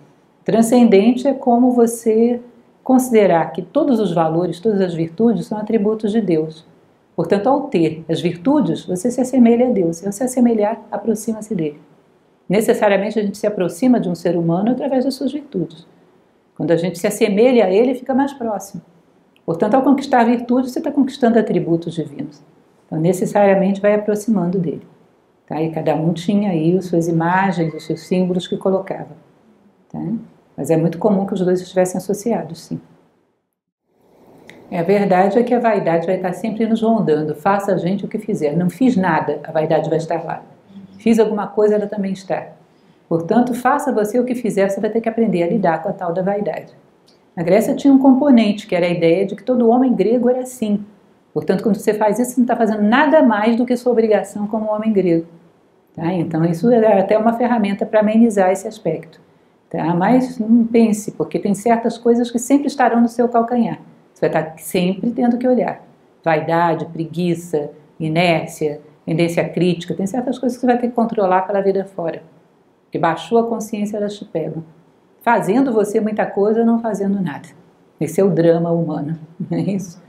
Transcendente é como você considerar que todos os valores, todas as virtudes são atributos de Deus. Portanto, ao ter as virtudes, você se assemelha a Deus. Se você se assemelhar, aproxima-se dele. Necessariamente a gente se aproxima de um ser humano através das suas virtudes. Quando a gente se assemelha a ele, fica mais próximo. Portanto, ao conquistar a virtude, você está conquistando atributos divinos. Então, necessariamente vai aproximando dele. Tá? E cada um tinha aí as suas imagens, os seus símbolos que colocava. Tá? Mas é muito comum que os dois estivessem associados, sim. A verdade é que a vaidade vai estar sempre nos rondando. Faça a gente o que fizer. Não fiz nada, a vaidade vai estar lá. Fiz alguma coisa, ela também está. Portanto, faça você o que fizer, você vai ter que aprender a lidar com a tal da vaidade. Na Grécia tinha um componente, que era a ideia de que todo homem grego era assim. Portanto, quando você faz isso, você não está fazendo nada mais do que sua obrigação como homem grego. Tá? Então, isso é até uma ferramenta para amenizar esse aspecto. Tá? Mas não pense, porque tem certas coisas que sempre estarão no seu calcanhar. Você vai estar sempre tendo que olhar. Vaidade, preguiça, inércia, tendência crítica, tem certas coisas que você vai ter que controlar pela vida fora. Porque baixou a consciência, elas te pegam. Fazendo você muita coisa, não fazendo nada. Esse é o drama humano, não é isso?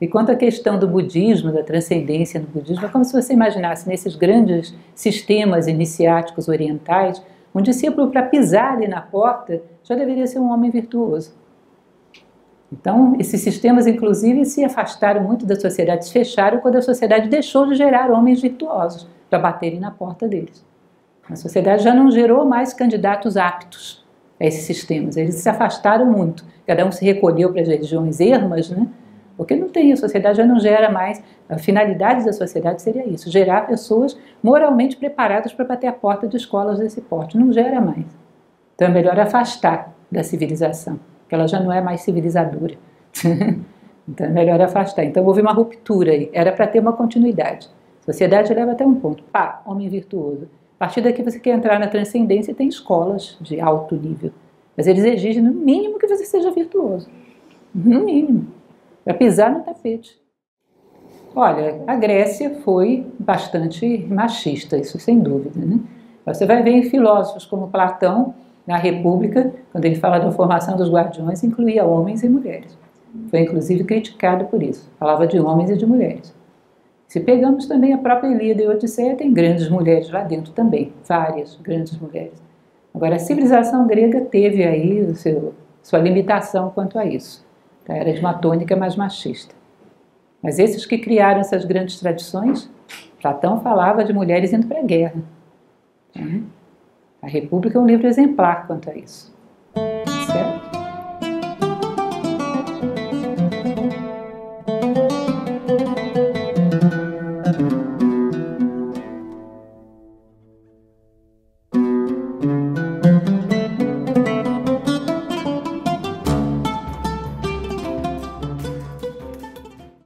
E quanto à questão do budismo, da transcendência no budismo, é como se você imaginasse nesses grandes sistemas iniciáticos orientais, um discípulo, para pisar ali na porta, já deveria ser um homem virtuoso. Então, esses sistemas, inclusive, se afastaram muito da sociedade, se fecharam quando a sociedade deixou de gerar homens virtuosos para baterem na porta deles. A sociedade já não gerou mais candidatos aptos a esses sistemas, eles se afastaram muito. Cada um se recolheu para as regiões ermas, né? Porque não tem, a sociedade já não gera mais, a finalidade da sociedade seria isso, gerar pessoas moralmente preparadas para bater a porta de escolas desse porte, não gera mais. Então é melhor afastar da civilização, que ela já não é mais civilizadora. Então é melhor afastar. Então houve uma ruptura aí, era para ter uma continuidade. A sociedade leva até um ponto, pá, homem virtuoso. A partir daqui você quer entrar na transcendência e tem escolas de alto nível. Mas eles exigem no mínimo que você seja virtuoso. No mínimo. Para pisar no tapete. Olha, a Grécia foi bastante machista, isso sem dúvida, né? Você vai ver em filósofos como Platão, na República, quando ele fala da formação dos guardiões, incluía homens e mulheres. Foi inclusive criticado por isso. Falava de homens e de mulheres. Se pegamos também a própria Ilíada e Odisseia, tem grandes mulheres lá dentro também, várias grandes mulheres. Agora, a civilização grega teve aí sua limitação quanto a isso. Então, era de uma tônica mais machista. Mas esses que criaram essas grandes tradições, Platão falava de mulheres indo para a guerra. A República é um livro exemplar quanto a isso.